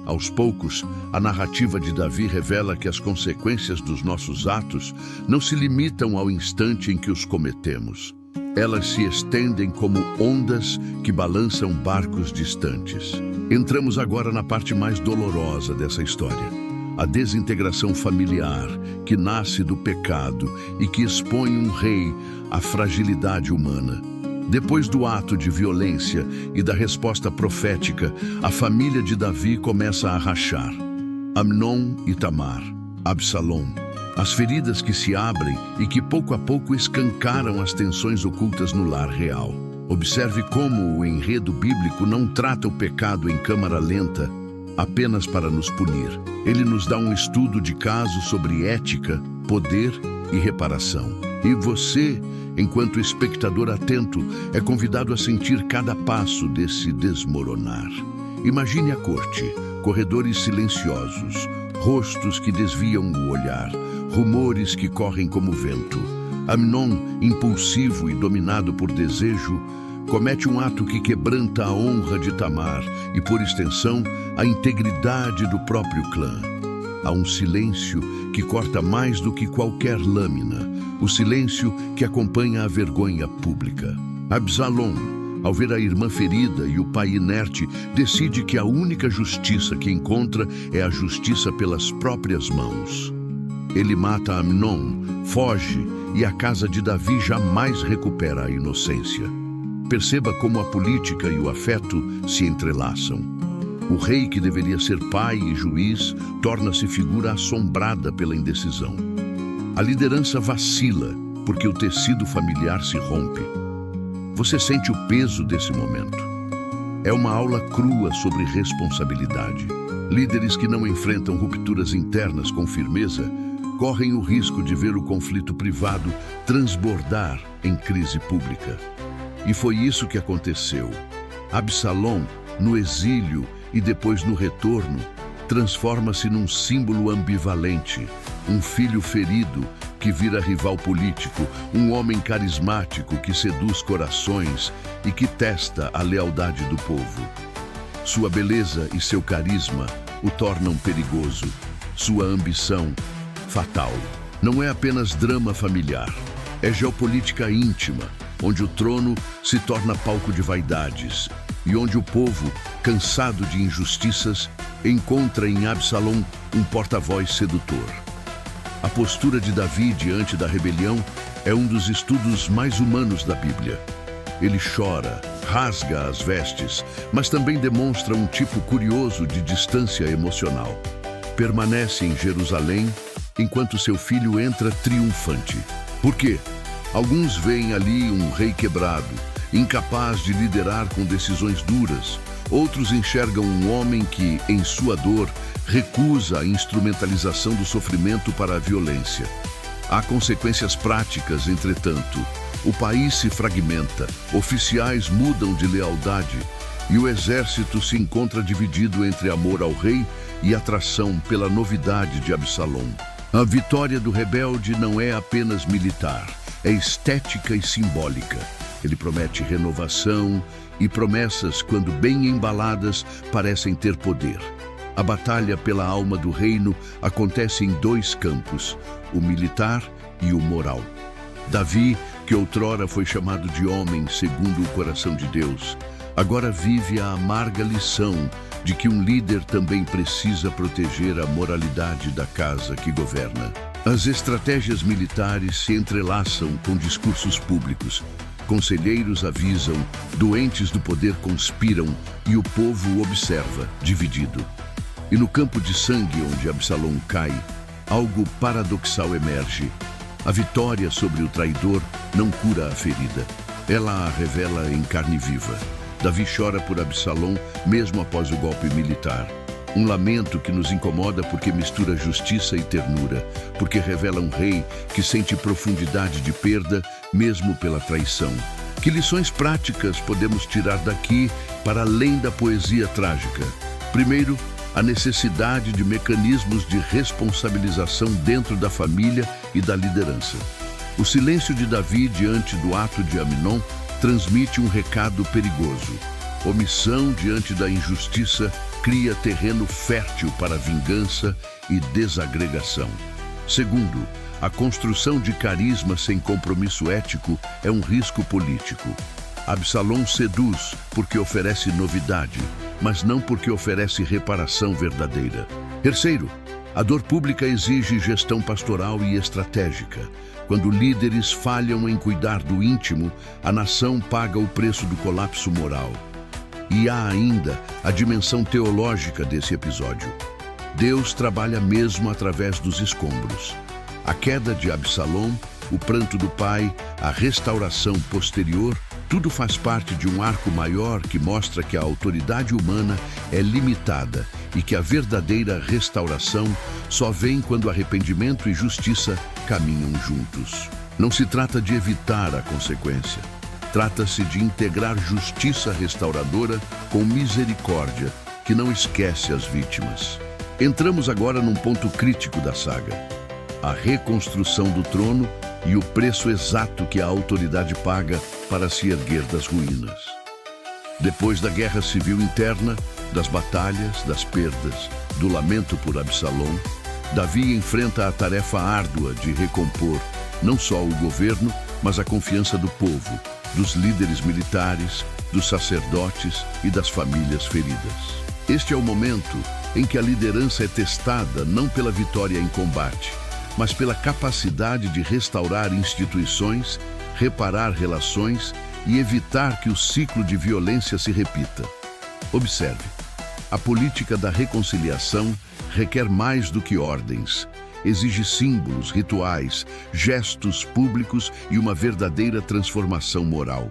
S1: Aos poucos, a narrativa de Davi revela que as consequências dos nossos atos não se limitam ao instante em que os cometemos. Elas se estendem como ondas que balançam barcos distantes. Entramos agora na parte mais dolorosa dessa história: a desintegração familiar, que nasce do pecado e que expõe um rei à fragilidade humana. Depois do ato de violência e da resposta profética, a família de Davi começa a rachar. Amnon e Tamar, Absalom, as feridas que se abrem e que pouco a pouco escancaram as tensões ocultas no lar real. Observe como o enredo bíblico não trata o pecado em câmara lenta, apenas para nos punir. Ele nos dá um estudo de caso sobre ética, poder e reparação. E você, enquanto espectador atento, é convidado a sentir cada passo desse desmoronar. Imagine a corte, corredores silenciosos, rostos que desviam o olhar, rumores que correm como vento. Amnon, impulsivo e dominado por desejo, comete um ato que quebranta a honra de Tamar e, por extensão, a integridade do próprio clã. Há um silêncio que corta mais do que qualquer lâmina, o silêncio que acompanha a vergonha pública. Absalom, ao ver a irmã ferida e o pai inerte, decide que a única justiça que encontra é a justiça pelas próprias mãos. Ele mata Amnon, foge e a casa de Davi jamais recupera a inocência. Perceba como a política e o afeto se entrelaçam. O rei, que deveria ser pai e juiz, torna-se figura assombrada pela indecisão. A liderança vacila porque o tecido familiar se rompe. Você sente o peso desse momento. É uma aula crua sobre responsabilidade. Líderes que não enfrentam rupturas internas com firmeza correm o risco de ver o conflito privado transbordar em crise pública. E foi isso que aconteceu. Absalom, no exílio e depois no retorno, transforma-se num símbolo ambivalente, um filho ferido que vira rival político, um homem carismático que seduz corações e que testa a lealdade do povo. Sua beleza e seu carisma o tornam perigoso, sua ambição fatal. Não é apenas drama familiar, é geopolítica íntima, onde o trono se torna palco de vaidades e onde o povo, cansado de injustiças, encontra em Absalom um porta-voz sedutor. A postura de Davi diante da rebelião é um dos estudos mais humanos da Bíblia. Ele chora, rasga as vestes, mas também demonstra um tipo curioso de distância emocional. Permanece em Jerusalém enquanto seu filho entra triunfante. Por quê? Alguns veem ali um rei quebrado, incapaz de liderar com decisões duras. Outros enxergam um homem que, em sua dor, recusa a instrumentalização do sofrimento para a violência. Há consequências práticas, entretanto. O país se fragmenta, oficiais mudam de lealdade e o exército se encontra dividido entre amor ao rei e atração pela novidade de Absalom. A vitória do rebelde não é apenas militar, é estética e simbólica. Ele promete renovação e promessas, quando bem embaladas, parecem ter poder. A batalha pela alma do reino acontece em dois campos, o militar e o moral. Davi, que outrora foi chamado de homem segundo o coração de Deus, agora vive a amarga lição de que um líder também precisa proteger a moralidade da casa que governa. As estratégias militares se entrelaçam com discursos públicos. Conselheiros avisam, doentes do poder conspiram e o povo observa, dividido. E no campo de sangue onde Absalom cai, algo paradoxal emerge. A vitória sobre o traidor não cura a ferida. Ela a revela em carne viva. Davi chora por Absalom mesmo após o golpe militar. Um lamento que nos incomoda porque mistura justiça e ternura, porque revela um rei que sente profundidade de perda mesmo pela traição. Que lições práticas podemos tirar daqui para além da poesia trágica? Primeiro, a necessidade de mecanismos de responsabilização dentro da família e da liderança. O silêncio de Davi diante do ato de Amnon transmite um recado perigoso. Omissão diante da injustiça cria terreno fértil para vingança e desagregação. Segundo, a construção de carisma sem compromisso ético é um risco político. Absalom seduz porque oferece novidade, mas não porque oferece reparação verdadeira. Terceiro, a dor pública exige gestão pastoral e estratégica. Quando líderes falham em cuidar do íntimo, a nação paga o preço do colapso moral. E há ainda a dimensão teológica desse episódio. Deus trabalha mesmo através dos escombros. A queda de Absalom, o pranto do pai, a restauração posterior, tudo faz parte de um arco maior que mostra que a autoridade humana é limitada e que a verdadeira restauração só vem quando arrependimento e justiça caminham juntos. Não se trata de evitar a consequência. Trata-se de integrar justiça restauradora com misericórdia, que não esquece as vítimas. Entramos agora num ponto crítico da saga: a reconstrução do trono e o preço exato que a autoridade paga para se erguer das ruínas. Depois da guerra civil interna, das batalhas, das perdas, do lamento por Absalom, Davi enfrenta a tarefa árdua de recompor não só o governo, mas a confiança do povo, dos líderes militares, dos sacerdotes e das famílias feridas. Este é o momento em que a liderança é testada não pela vitória em combate, mas pela capacidade de restaurar instituições, reparar relações e evitar que o ciclo de violência se repita. Observe, a política da reconciliação requer mais do que ordens. Exige símbolos, rituais, gestos públicos e uma verdadeira transformação moral.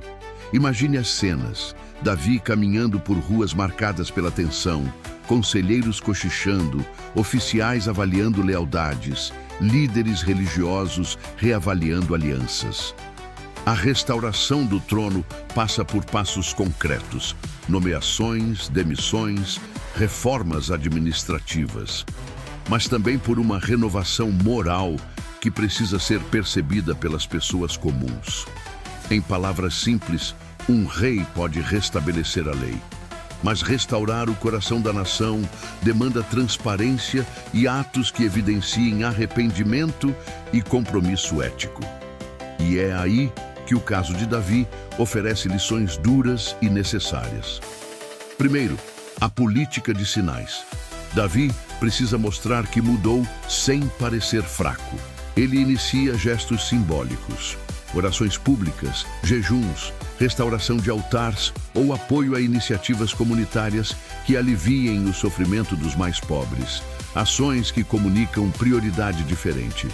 S1: Imagine as cenas: Davi caminhando por ruas marcadas pela tensão, conselheiros cochichando, oficiais avaliando lealdades, líderes religiosos reavaliando alianças. A restauração do trono passa por passos concretos: nomeações, demissões, reformas administrativas, mas também por uma renovação moral que precisa ser percebida pelas pessoas comuns. Em palavras simples, um rei pode restabelecer a lei, mas restaurar o coração da nação demanda transparência e atos que evidenciem arrependimento e compromisso ético. E é aí que o caso de Davi oferece lições duras e necessárias. Primeiro, a política de sinais. Davi precisa mostrar que mudou sem parecer fraco. Ele inicia gestos simbólicos, orações públicas, jejuns, restauração de altares ou apoio a iniciativas comunitárias que aliviem o sofrimento dos mais pobres, ações que comunicam prioridade diferente.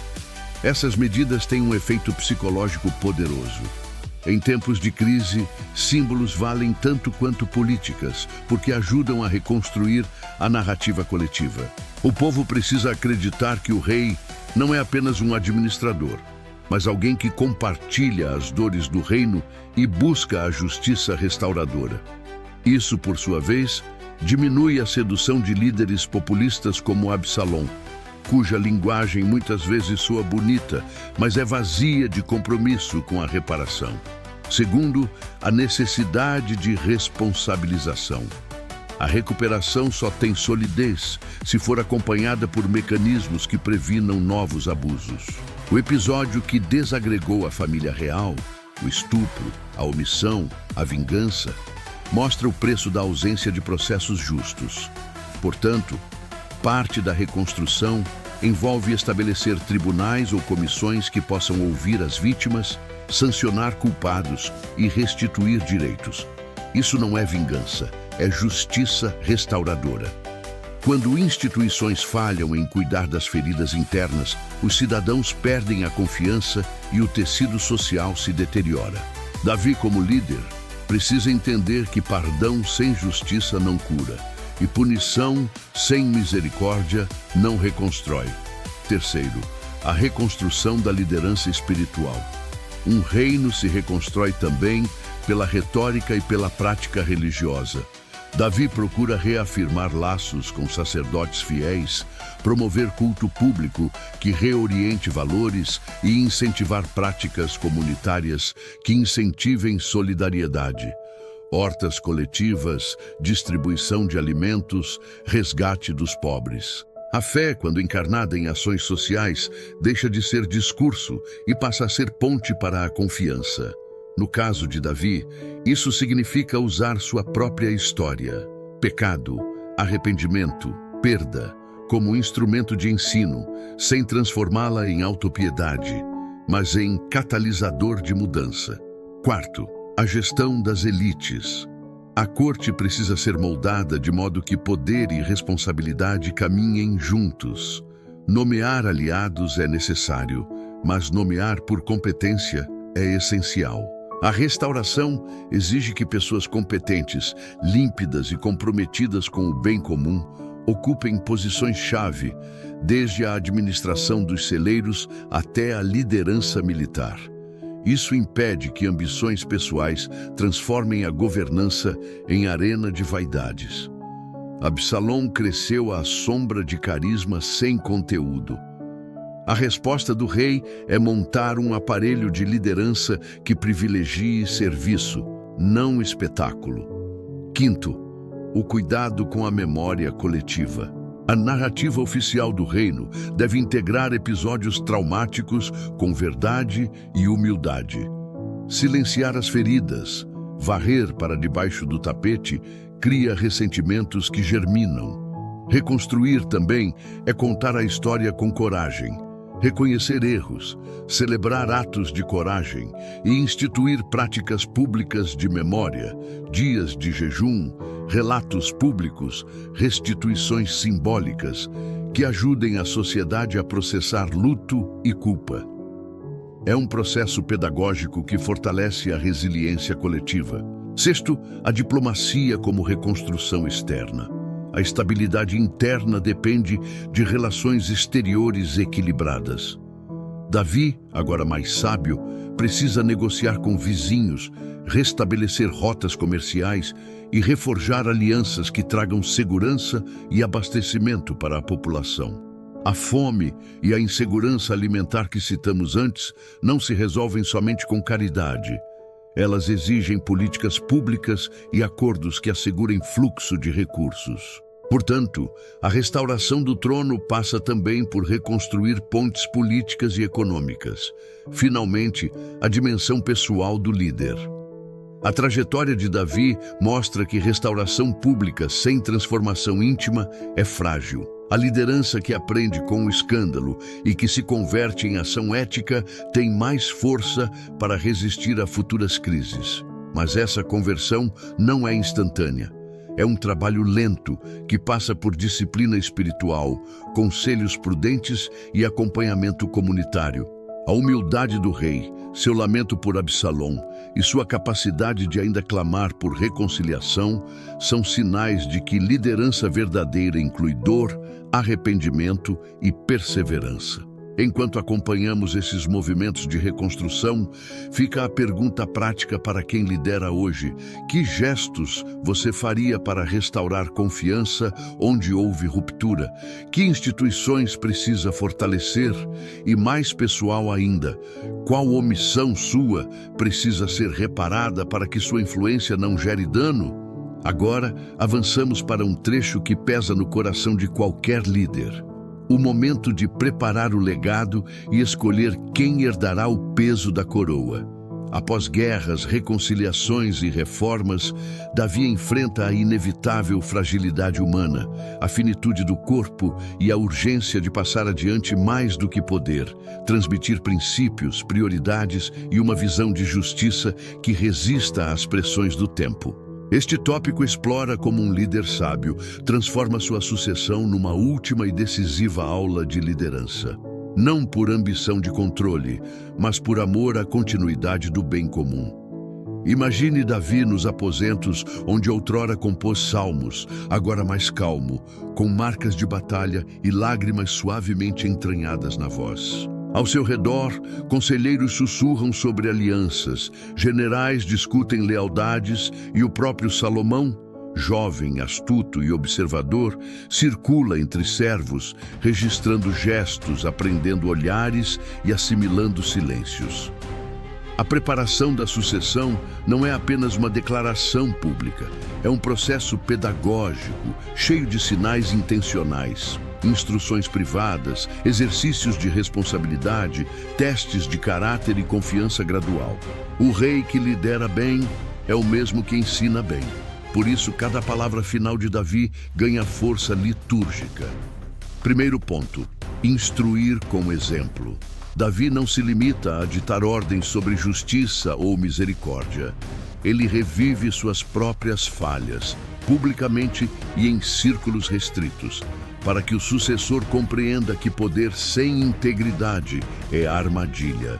S1: Essas medidas têm um efeito psicológico poderoso. Em tempos de crise, símbolos valem tanto quanto políticas, porque ajudam a reconstruir a narrativa coletiva. O povo precisa acreditar que o rei não é apenas um administrador, mas alguém que compartilha as dores do reino e busca a justiça restauradora. Isso, por sua vez, diminui a sedução de líderes populistas como Absalom, cuja linguagem muitas vezes soa bonita, mas é vazia de compromisso com a reparação. Segundo, a necessidade de responsabilização. A recuperação só tem solidez se for acompanhada por mecanismos que previnam novos abusos. O episódio que desagregou a família real, o estupro, a omissão, a vingança, mostra o preço da ausência de processos justos. Portanto, parte da reconstrução envolve estabelecer tribunais ou comissões que possam ouvir as vítimas, sancionar culpados e restituir direitos. Isso não é vingança, é justiça restauradora. Quando instituições falham em cuidar das feridas internas, os cidadãos perdem a confiança e o tecido social se deteriora. Davi, como líder, precisa entender que perdão sem justiça não cura e punição sem misericórdia não reconstrói. Terceiro, a reconstrução da liderança espiritual. Um reino se reconstrói também pela retórica e pela prática religiosa. Davi procura reafirmar laços com sacerdotes fiéis, promover culto público que reoriente valores e incentivar práticas comunitárias que incentivem solidariedade. Hortas coletivas, distribuição de alimentos, resgate dos pobres. A fé, quando encarnada em ações sociais, deixa de ser discurso e passa a ser ponte para a confiança. No caso de Davi, isso significa usar sua própria história, pecado, arrependimento, perda, como instrumento de ensino, sem transformá-la em autopiedade, mas em catalisador de mudança. Quarto, a gestão das elites. A corte precisa ser moldada de modo que poder e responsabilidade caminhem juntos. Nomear aliados é necessário, mas nomear por competência é essencial. A restauração exige que pessoas competentes, límpidas e comprometidas com o bem comum ocupem posições-chave, desde a administração dos celeiros até a liderança militar. Isso impede que ambições pessoais transformem a governança em arena de vaidades. Absalom cresceu à sombra de carisma sem conteúdo. A resposta do rei é montar um aparelho de liderança que privilegie serviço, não espetáculo. Quinto, o cuidado com a memória coletiva. A narrativa oficial do reino deve integrar episódios traumáticos com verdade e humildade. Silenciar as feridas, varrer para debaixo do tapete, cria ressentimentos que germinam. Reconstruir também é contar a história com coragem, reconhecer erros, celebrar atos de coragem e instituir práticas públicas de memória, dias de jejum, relatos públicos, restituições simbólicas, que ajudem a sociedade a processar luto e culpa. É um processo pedagógico que fortalece a resiliência coletiva. Sexto, a diplomacia como reconstrução externa. A estabilidade interna depende de relações exteriores equilibradas. Davi, agora mais sábio, precisa negociar com vizinhos, restabelecer rotas comerciais e reforjar alianças que tragam segurança e abastecimento para a população. A fome e a insegurança alimentar que citamos antes não se resolvem somente com caridade. Elas exigem políticas públicas e acordos que assegurem fluxo de recursos. Portanto, a restauração do trono passa também por reconstruir pontes políticas e econômicas. Finalmente, a dimensão pessoal do líder. A trajetória de Davi mostra que restauração pública sem transformação íntima é frágil. A liderança que aprende com o escândalo e que se converte em ação ética tem mais força para resistir a futuras crises. Mas essa conversão não é instantânea. É um trabalho lento que passa por disciplina espiritual, conselhos prudentes e acompanhamento comunitário. A humildade do rei, seu lamento por Absalom e sua capacidade de ainda clamar por reconciliação são sinais de que liderança verdadeira inclui dor, arrependimento e perseverança. Enquanto acompanhamos esses movimentos de reconstrução, fica a pergunta prática para quem lidera hoje: que gestos você faria para restaurar confiança onde houve ruptura? Que instituições precisa fortalecer? E mais pessoal ainda, qual omissão sua precisa ser reparada para que sua influência não gere dano? Agora, avançamos para um trecho que pesa no coração de qualquer líder. O momento de preparar o legado e escolher quem herdará o peso da coroa. Após guerras, reconciliações e reformas, Davi enfrenta a inevitável fragilidade humana, a finitude do corpo e a urgência de passar adiante mais do que poder, transmitir princípios, prioridades e uma visão de justiça que resista às pressões do tempo. Este tópico explora como um líder sábio transforma sua sucessão numa última e decisiva aula de liderança. Não por ambição de controle, mas por amor à continuidade do bem comum. Imagine Davi nos aposentos onde outrora compôs salmos, agora mais calmo, com marcas de batalha e lágrimas suavemente entranhadas na voz. Ao seu redor, conselheiros sussurram sobre alianças, generais discutem lealdades e o próprio Salomão, jovem, astuto e observador, circula entre servos, registrando gestos, aprendendo olhares e assimilando silêncios. A preparação da sucessão não é apenas uma declaração pública, é um processo pedagógico, cheio de sinais intencionais. Instruções privadas, exercícios de responsabilidade, testes de caráter e confiança gradual. O rei que lidera bem é o mesmo que ensina bem. Por isso, cada palavra final de Davi ganha força litúrgica. Primeiro ponto: instruir com exemplo. Davi não se limita a ditar ordens sobre justiça ou misericórdia. Ele revive suas próprias falhas, publicamente e em círculos restritos, para que o sucessor compreenda que poder sem integridade é armadilha.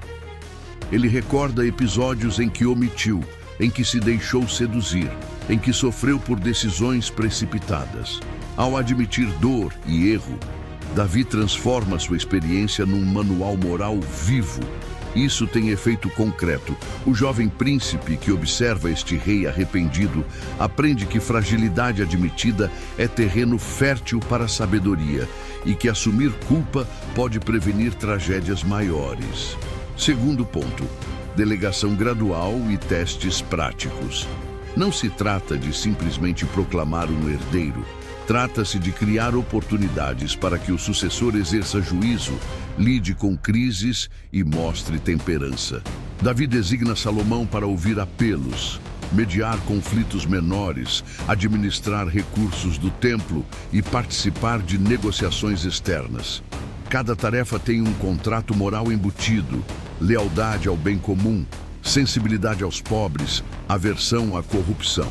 S1: Ele recorda episódios em que omitiu, em que se deixou seduzir, em que sofreu por decisões precipitadas. Ao admitir dor e erro, Davi transforma sua experiência num manual moral vivo, Isso tem efeito concreto. O jovem príncipe que observa este rei arrependido aprende que fragilidade admitida é terreno fértil para a sabedoria e que assumir culpa pode prevenir tragédias maiores. Segundo ponto, delegação gradual e testes práticos. Não se trata de simplesmente proclamar um herdeiro. Trata-se de criar oportunidades para que o sucessor exerça juízo, lide com crises e mostre temperança. Davi designa Salomão para ouvir apelos, mediar conflitos menores, administrar recursos do templo e participar de negociações externas. Cada tarefa tem um contrato moral embutido, lealdade ao bem comum, sensibilidade aos pobres, aversão à corrupção.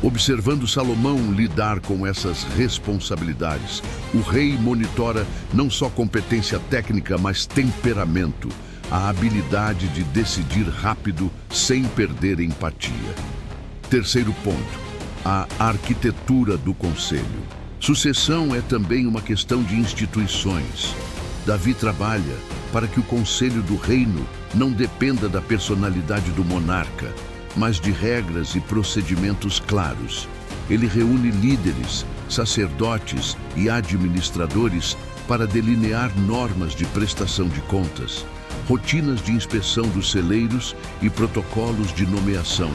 S1: Observando Salomão lidar com essas responsabilidades, o rei monitora não só competência técnica, mas temperamento, a habilidade de decidir rápido sem perder empatia. Terceiro ponto, a arquitetura do conselho. Sucessão é também uma questão de instituições. Davi trabalha para que o conselho do reino não dependa da personalidade do monarca, mas de regras e procedimentos claros. Ele reúne líderes, sacerdotes e administradores para delinear normas de prestação de contas, rotinas de inspeção dos celeiros e protocolos de nomeação.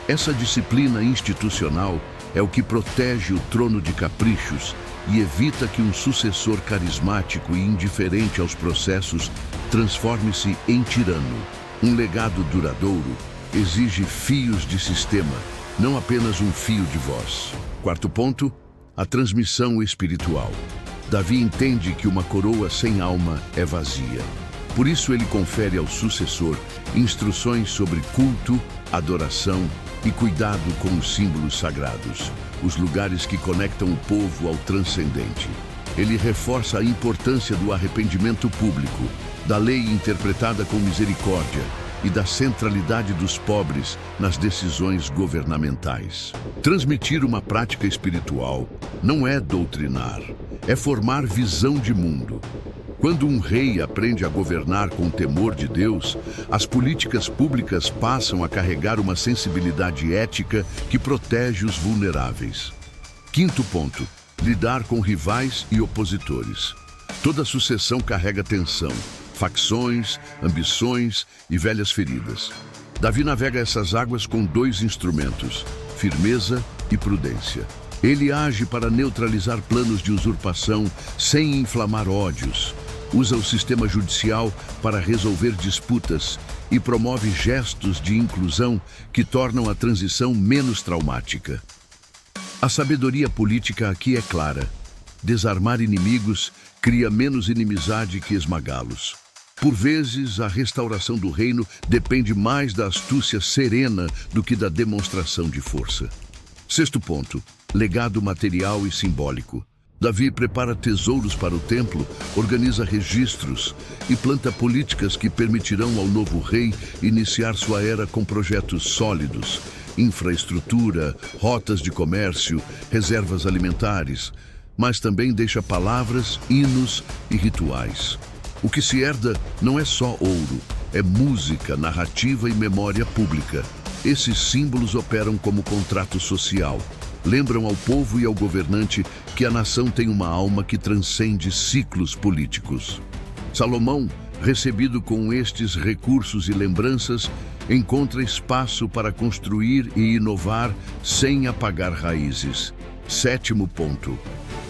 S1: Essa disciplina institucional é o que protege o trono de caprichos e evita que um sucessor carismático e indiferente aos processos transforme-se em tirano. Um legado duradouro exige fios de sistema, não apenas um fio de voz. Quarto ponto, a transmissão espiritual. Davi entende que uma coroa sem alma é vazia. Por isso ele confere ao sucessor instruções sobre culto, adoração e cuidado com os símbolos sagrados, os lugares que conectam o povo ao transcendente. Ele reforça a importância do arrependimento público, da lei interpretada com misericórdia e da centralidade dos pobres nas decisões governamentais. Transmitir uma prática espiritual não é doutrinar, é formar visão de mundo. Quando um rei aprende a governar com o temor de Deus, as políticas públicas passam a carregar uma sensibilidade ética que protege os vulneráveis. Quinto ponto, lidar com rivais e opositores. Toda sucessão carrega tensão, facções, ambições e velhas feridas. Davi navega essas águas com dois instrumentos, firmeza e prudência. Ele age para neutralizar planos de usurpação sem inflamar ódios. Usa o sistema judicial para resolver disputas e promove gestos de inclusão que tornam a transição menos traumática. A sabedoria política aqui é clara. Desarmar inimigos cria menos inimizade que esmagá-los. Por vezes, a restauração do reino depende mais da astúcia serena do que da demonstração de força. Sexto ponto, legado material e simbólico. Davi prepara tesouros para o templo, organiza registros e planta políticas que permitirão ao novo rei iniciar sua era com projetos sólidos, infraestrutura, rotas de comércio, reservas alimentares, mas também deixa palavras, hinos e rituais. O que se herda não é só ouro, é música, narrativa e memória pública. Esses símbolos operam como contrato social. Lembram ao povo e ao governante que a nação tem uma alma que transcende ciclos políticos. Salomão, recebido com estes recursos e lembranças, encontra espaço para construir e inovar sem apagar raízes. Sétimo ponto,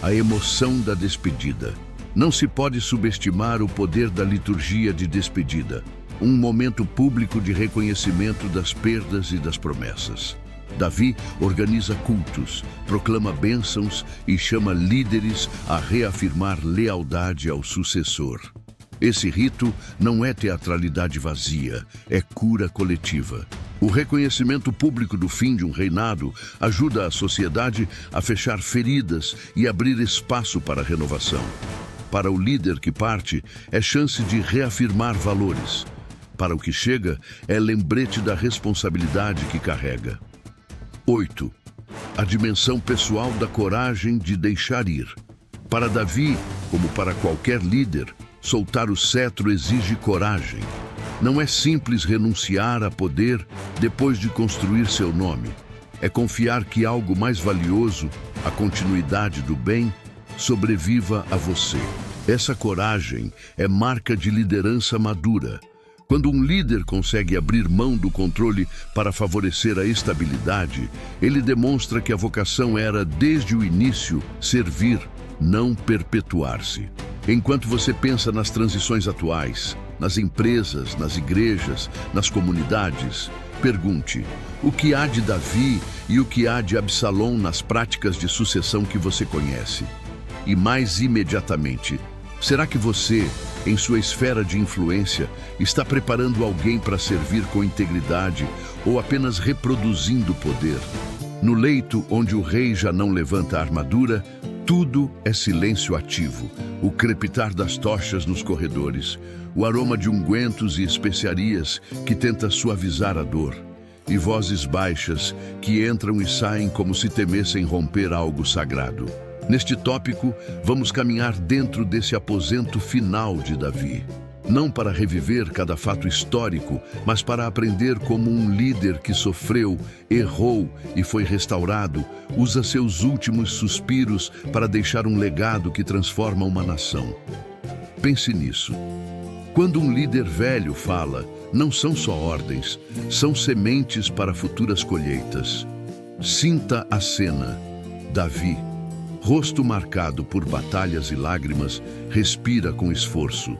S1: a emoção da despedida. Não se pode subestimar o poder da liturgia de despedida, um momento público de reconhecimento das perdas e das promessas. Davi organiza cultos, proclama bênçãos e chama líderes a reafirmar lealdade ao sucessor. Esse rito não é teatralidade vazia, é cura coletiva. O reconhecimento público do fim de um reinado ajuda a sociedade a fechar feridas e abrir espaço para a renovação. Para o líder que parte, é chance de reafirmar valores. Para o que chega, é lembrete da responsabilidade que carrega. 8. A dimensão pessoal da coragem de deixar ir. Para Davi, como para qualquer líder, soltar o cetro exige coragem. Não é simples renunciar a poder depois de construir seu nome. É confiar que algo mais valioso, a continuidade do bem, sobreviva a você. Essa coragem é marca de liderança madura. Quando um líder consegue abrir mão do controle para favorecer a estabilidade, ele demonstra que a vocação era, desde o início, servir, não perpetuar-se. Enquanto você pensa nas transições atuais, nas empresas, nas igrejas, nas comunidades, pergunte: o que há de Davi e o que há de Absalom nas práticas de sucessão que você conhece? E mais imediatamente, será que você, em sua esfera de influência, está preparando alguém para servir com integridade ou apenas reproduzindo o poder? No leito onde o rei já não levanta a armadura, tudo é silêncio ativo, o crepitar das tochas nos corredores, o aroma de ungüentos e especiarias que tenta suavizar a dor, e vozes baixas que entram e saem como se temessem romper algo sagrado. Neste tópico, vamos caminhar dentro desse aposento final de Davi. Não para reviver cada fato histórico, mas para aprender como um líder que sofreu, errou e foi restaurado, usa seus últimos suspiros para deixar um legado que transforma uma nação. Pense nisso. Quando um líder velho fala, não são só ordens, são sementes para futuras colheitas. Sinta a cena. Davi, rosto marcado por batalhas e lágrimas, respira com esforço.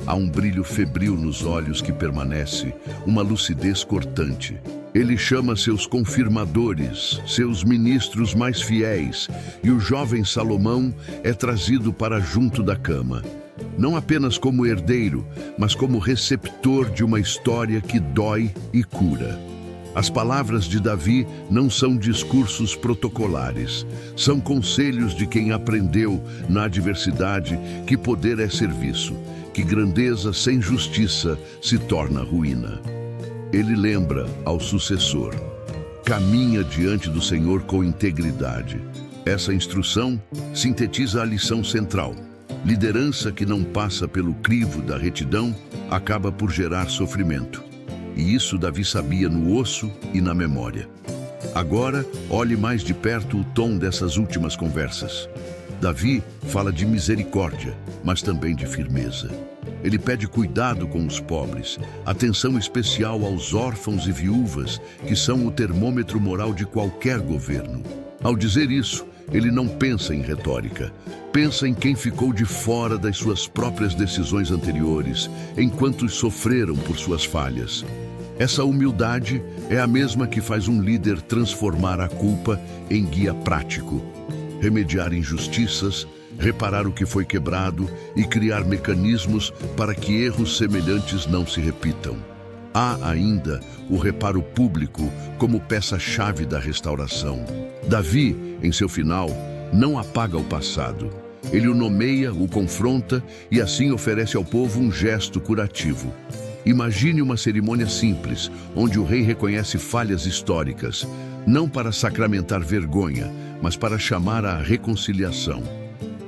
S1: Há um brilho febril nos olhos que permanece, uma lucidez cortante. Ele chama seus confirmadores, seus ministros mais fiéis, e o jovem Salomão é trazido para junto da cama. Não apenas como herdeiro, mas como receptor de uma história que dói e cura. As palavras de Davi não são discursos protocolares, são conselhos de quem aprendeu, na adversidade, que poder é serviço, que grandeza sem justiça se torna ruína. Ele lembra ao sucessor: caminha diante do Senhor com integridade. Essa instrução sintetiza a lição central. Liderança que não passa pelo crivo da retidão acaba por gerar sofrimento. E isso Davi sabia no osso e na memória. Agora, olhe mais de perto o tom dessas últimas conversas. Davi fala de misericórdia, mas também de firmeza. Ele pede cuidado com os pobres, atenção especial aos órfãos e viúvas, que são o termômetro moral de qualquer governo. Ao dizer isso, ele não pensa em retórica. Pensa em quem ficou de fora das suas próprias decisões anteriores, enquanto sofreram por suas falhas. Essa humildade é a mesma que faz um líder transformar a culpa em guia prático, remediar injustiças, reparar o que foi quebrado e criar mecanismos para que erros semelhantes não se repitam. Há ainda o reparo público como peça-chave da restauração. Davi, em seu final, não apaga o passado. Ele o nomeia, o confronta e assim oferece ao povo um gesto curativo. Imagine uma cerimônia simples, onde o rei reconhece falhas históricas, não para sacramentar vergonha, mas para chamar à reconciliação.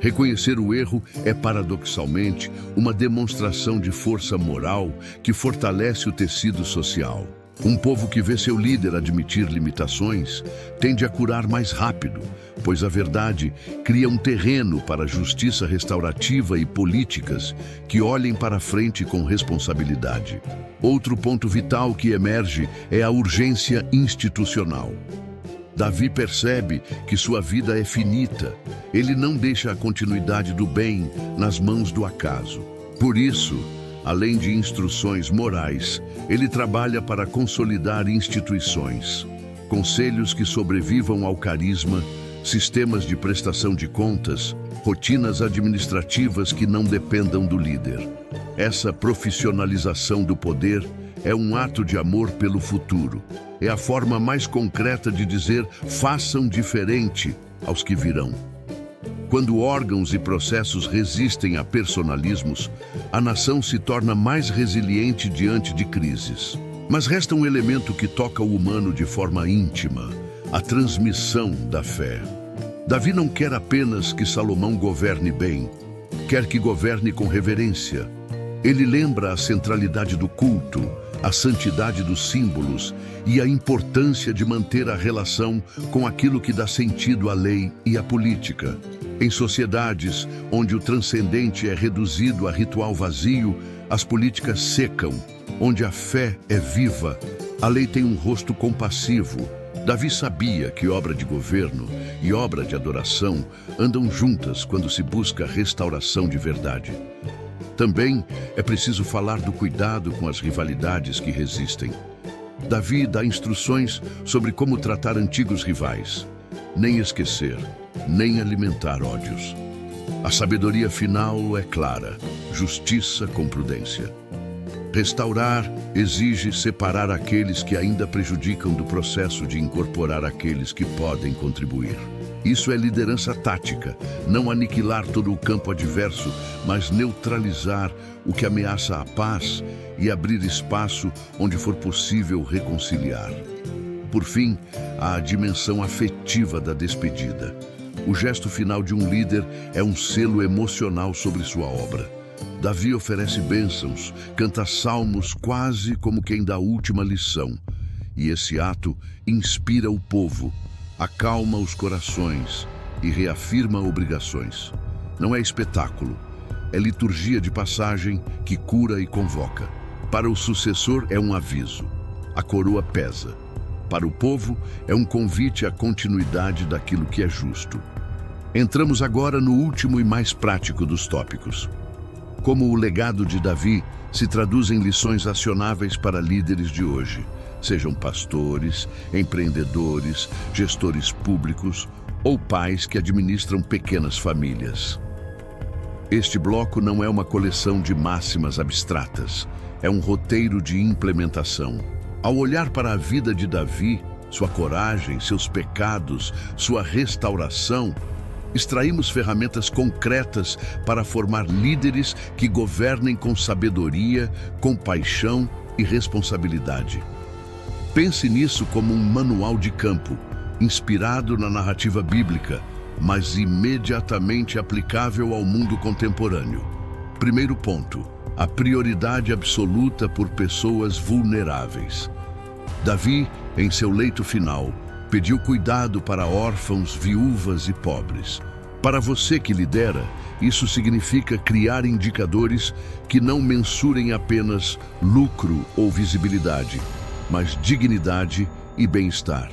S1: Reconhecer o erro é, paradoxalmente, uma demonstração de força moral que fortalece o tecido social. Um povo que vê seu líder admitir limitações tende a curar mais rápido, pois a verdade cria um terreno para justiça restaurativa e políticas que olhem para frente com responsabilidade. Outro ponto vital que emerge é a urgência institucional. Davi percebe que sua vida é finita. Ele não deixa a continuidade do bem nas mãos do acaso. Por isso, além de instruções morais, ele trabalha para consolidar instituições, conselhos que sobrevivam ao carisma, sistemas de prestação de contas, rotinas administrativas que não dependam do líder. Essa profissionalização do poder é um ato de amor pelo futuro. É a forma mais concreta de dizer: façam diferente aos que virão. Quando órgãos e processos resistem a personalismos, a nação se torna mais resiliente diante de crises. Mas resta um elemento que toca o humano de forma íntima: a transmissão da fé. Davi não quer apenas que Salomão governe bem. quer que governe com reverência. Ele lembra a centralidade do culto, a santidade dos símbolos e a importância de manter a relação com aquilo que dá sentido à lei e à política. Em sociedades onde o transcendente é reduzido a ritual vazio, as políticas secam. Onde a fé é viva, a lei tem um rosto compassivo. Davi sabia que obra de governo e obra de adoração andam juntas quando se busca a restauração de verdade. Também é preciso falar do cuidado com as rivalidades que resistem. Davi dá instruções sobre como tratar antigos rivais. Nem esquecer, nem alimentar ódios. A sabedoria final é clara: justiça com prudência. Restaurar exige separar aqueles que ainda prejudicam do processo de incorporar aqueles que podem contribuir. Isso é liderança tática, não aniquilar todo o campo adverso, mas neutralizar o que ameaça a paz e abrir espaço onde for possível reconciliar. Por fim, há a dimensão afetiva da despedida. O gesto final de um líder é um selo emocional sobre sua obra. Davi oferece bênçãos, canta salmos quase como quem dá a última lição. E esse ato inspira o povo, acalma os corações e reafirma obrigações. Não é espetáculo, é liturgia de passagem que cura e convoca. Para o sucessor é um aviso, a coroa pesa. Para o povo é um convite à continuidade daquilo que é justo. Entramos agora no último e mais prático dos tópicos. Como o legado de Davi se traduz em lições acionáveis para líderes de hoje, sejam pastores, empreendedores, gestores públicos ou pais que administram pequenas famílias. Este bloco não é uma coleção de máximas abstratas, é um roteiro de implementação. Ao olhar para a vida de Davi, sua coragem, seus pecados, sua restauração, extraímos ferramentas concretas para formar líderes que governem com sabedoria, compaixão e responsabilidade. Pense nisso como um manual de campo, inspirado na narrativa bíblica, mas imediatamente aplicável ao mundo contemporâneo. Primeiro ponto: a prioridade absoluta por pessoas vulneráveis. Davi, em seu leito final, pediu cuidado para órfãos, viúvas e pobres. Para você que lidera, isso significa criar indicadores que não mensurem apenas lucro ou visibilidade, mas dignidade e bem-estar.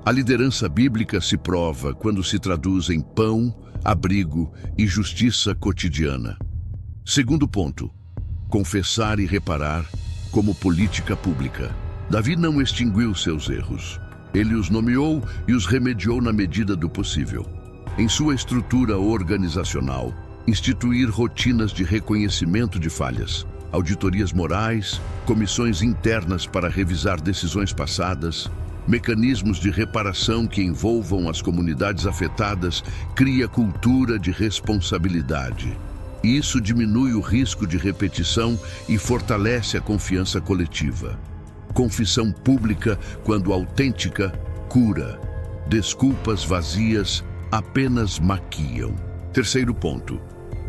S1: A liderança bíblica se prova quando se traduz em pão, abrigo e justiça cotidiana. Segundo ponto: confessar e reparar como política pública. Davi não extinguiu seus erros. Ele os nomeou e os remediou na medida do possível. Em sua estrutura organizacional, instituir rotinas de reconhecimento de falhas, auditorias morais, comissões internas para revisar decisões passadas, mecanismos de reparação que envolvam as comunidades afetadas, cria cultura de responsabilidade. Isso diminui o risco de repetição e fortalece a confiança coletiva. Confissão pública, quando autêntica, cura. Desculpas vazias apenas maquiam. Terceiro ponto: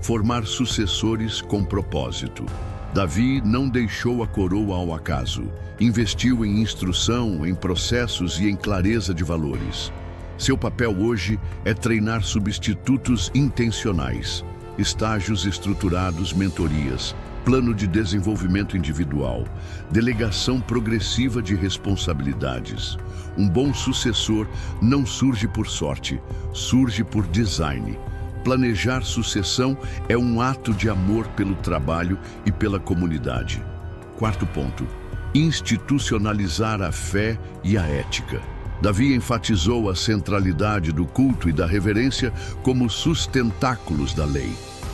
S1: formar sucessores com propósito. Davi não deixou a coroa ao acaso. Investiu em instrução, em processos e em clareza de valores. Seu papel hoje é treinar substitutos intencionais, estágios estruturados, mentorias, plano de desenvolvimento individual, delegação progressiva de responsabilidades. Um bom sucessor não surge por sorte, surge por design. Planejar sucessão é um ato de amor pelo trabalho e pela comunidade. Quarto ponto: institucionalizar a fé e a ética. Davi enfatizou a centralidade do culto e da reverência como sustentáculos da lei.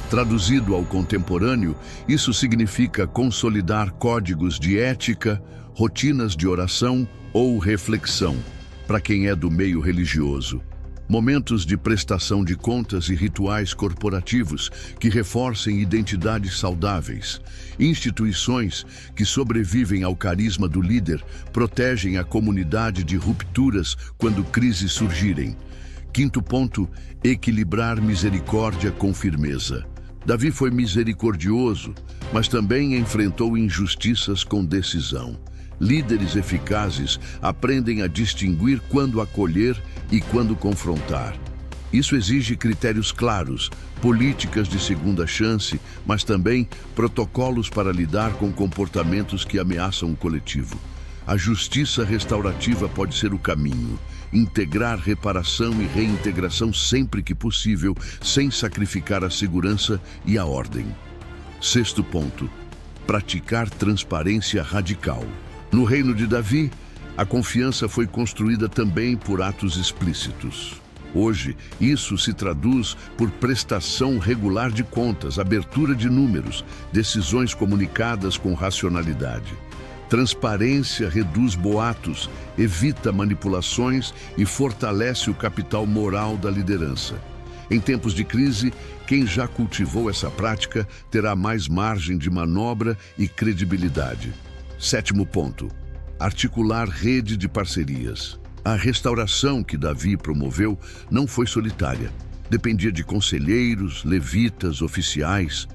S1: Traduzido ao contemporâneo, isso significa consolidar códigos de ética, rotinas de oração ou reflexão, para quem é do meio religioso. Momentos de prestação de contas e rituais corporativos que reforcem identidades saudáveis. Instituições que sobrevivem ao carisma do líder protegem a comunidade de rupturas quando crises surgirem. Quinto ponto: equilibrar misericórdia com firmeza. Davi foi misericordioso, mas também enfrentou injustiças com decisão. Líderes eficazes aprendem a distinguir quando acolher e quando confrontar. Isso exige critérios claros, políticas de segunda chance, mas também protocolos para lidar com comportamentos que ameaçam o coletivo. A justiça restaurativa pode ser o caminho. Integrar reparação e reintegração sempre que possível, sem sacrificar a segurança e a ordem. Sexto ponto: praticar transparência radical. No reino de Davi, a confiança foi construída também por atos explícitos. Hoje, isso se traduz por prestação regular de contas, abertura de números, decisões comunicadas com racionalidade. Transparência reduz boatos, evita manipulações e fortalece o capital moral da liderança. Em tempos de crise, quem já cultivou essa prática terá mais margem de manobra e credibilidade. Sétimo ponto: articular rede de parcerias. A restauração que Davi promoveu não foi solitária. Dependia de conselheiros, levitas, oficiais.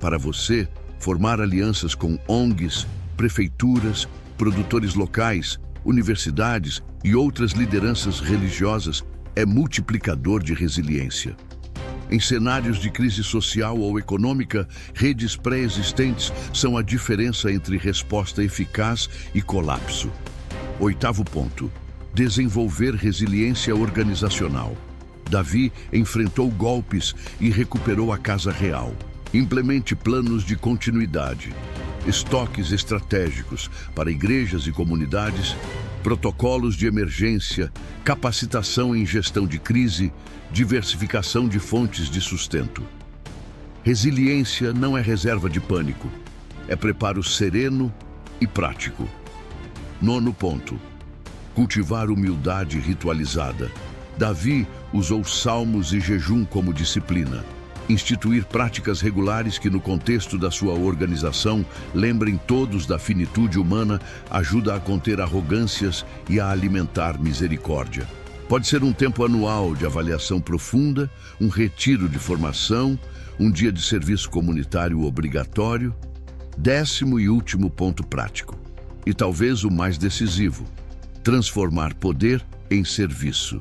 S1: Para você, formar alianças com ONGs, prefeituras, produtores locais, universidades e outras lideranças religiosas é multiplicador de resiliência. Em cenários de crise social ou econômica, redes pré-existentes são a diferença entre resposta eficaz e colapso. Oitavo ponto: desenvolver resiliência organizacional. Davi enfrentou golpes e recuperou a casa real. Implemente planos de continuidade, estoques estratégicos para igrejas e comunidades, protocolos de emergência, capacitação em gestão de crise, diversificação de fontes de sustento. Resiliência não é reserva de pânico, é preparo sereno e prático. Nono ponto: cultivar humildade ritualizada. Davi usou salmos e jejum como disciplina. Instituir práticas regulares que, no contexto da sua organização, lembrem todos da finitude humana, ajuda a conter arrogâncias e a alimentar misericórdia. Pode ser um tempo anual de avaliação profunda, um retiro de formação, um dia de serviço comunitário obrigatório. Décimo e último ponto prático, e talvez o mais decisivo: transformar poder em serviço.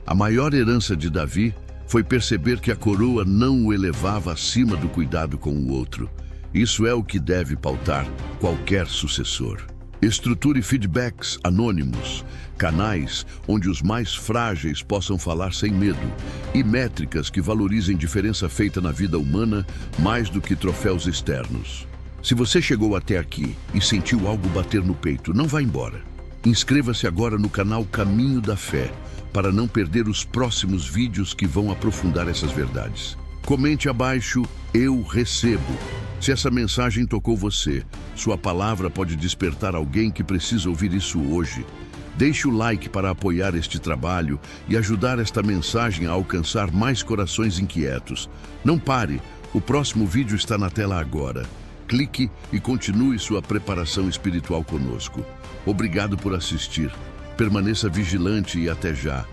S1: A maior herança de Davi foi perceber que a coroa não o elevava acima do cuidado com o outro. Isso é o que deve pautar qualquer sucessor. Estruture feedbacks anônimos, canais onde os mais frágeis possam falar sem medo e métricas que valorizem diferença feita na vida humana mais do que troféus externos. Se você chegou até aqui e sentiu algo bater no peito, não vá embora. Inscreva-se agora no canal Caminho da Fé para não perder os próximos vídeos que vão aprofundar essas verdades. Comente abaixo: eu recebo. Se essa mensagem tocou você, sua palavra pode despertar alguém que precisa ouvir isso hoje. Deixe o like para apoiar este trabalho e ajudar esta mensagem a alcançar mais corações inquietos. Não pare, o próximo vídeo está na tela agora. Clique e continue sua preparação espiritual conosco. Obrigado por assistir. Permaneça vigilante e até já.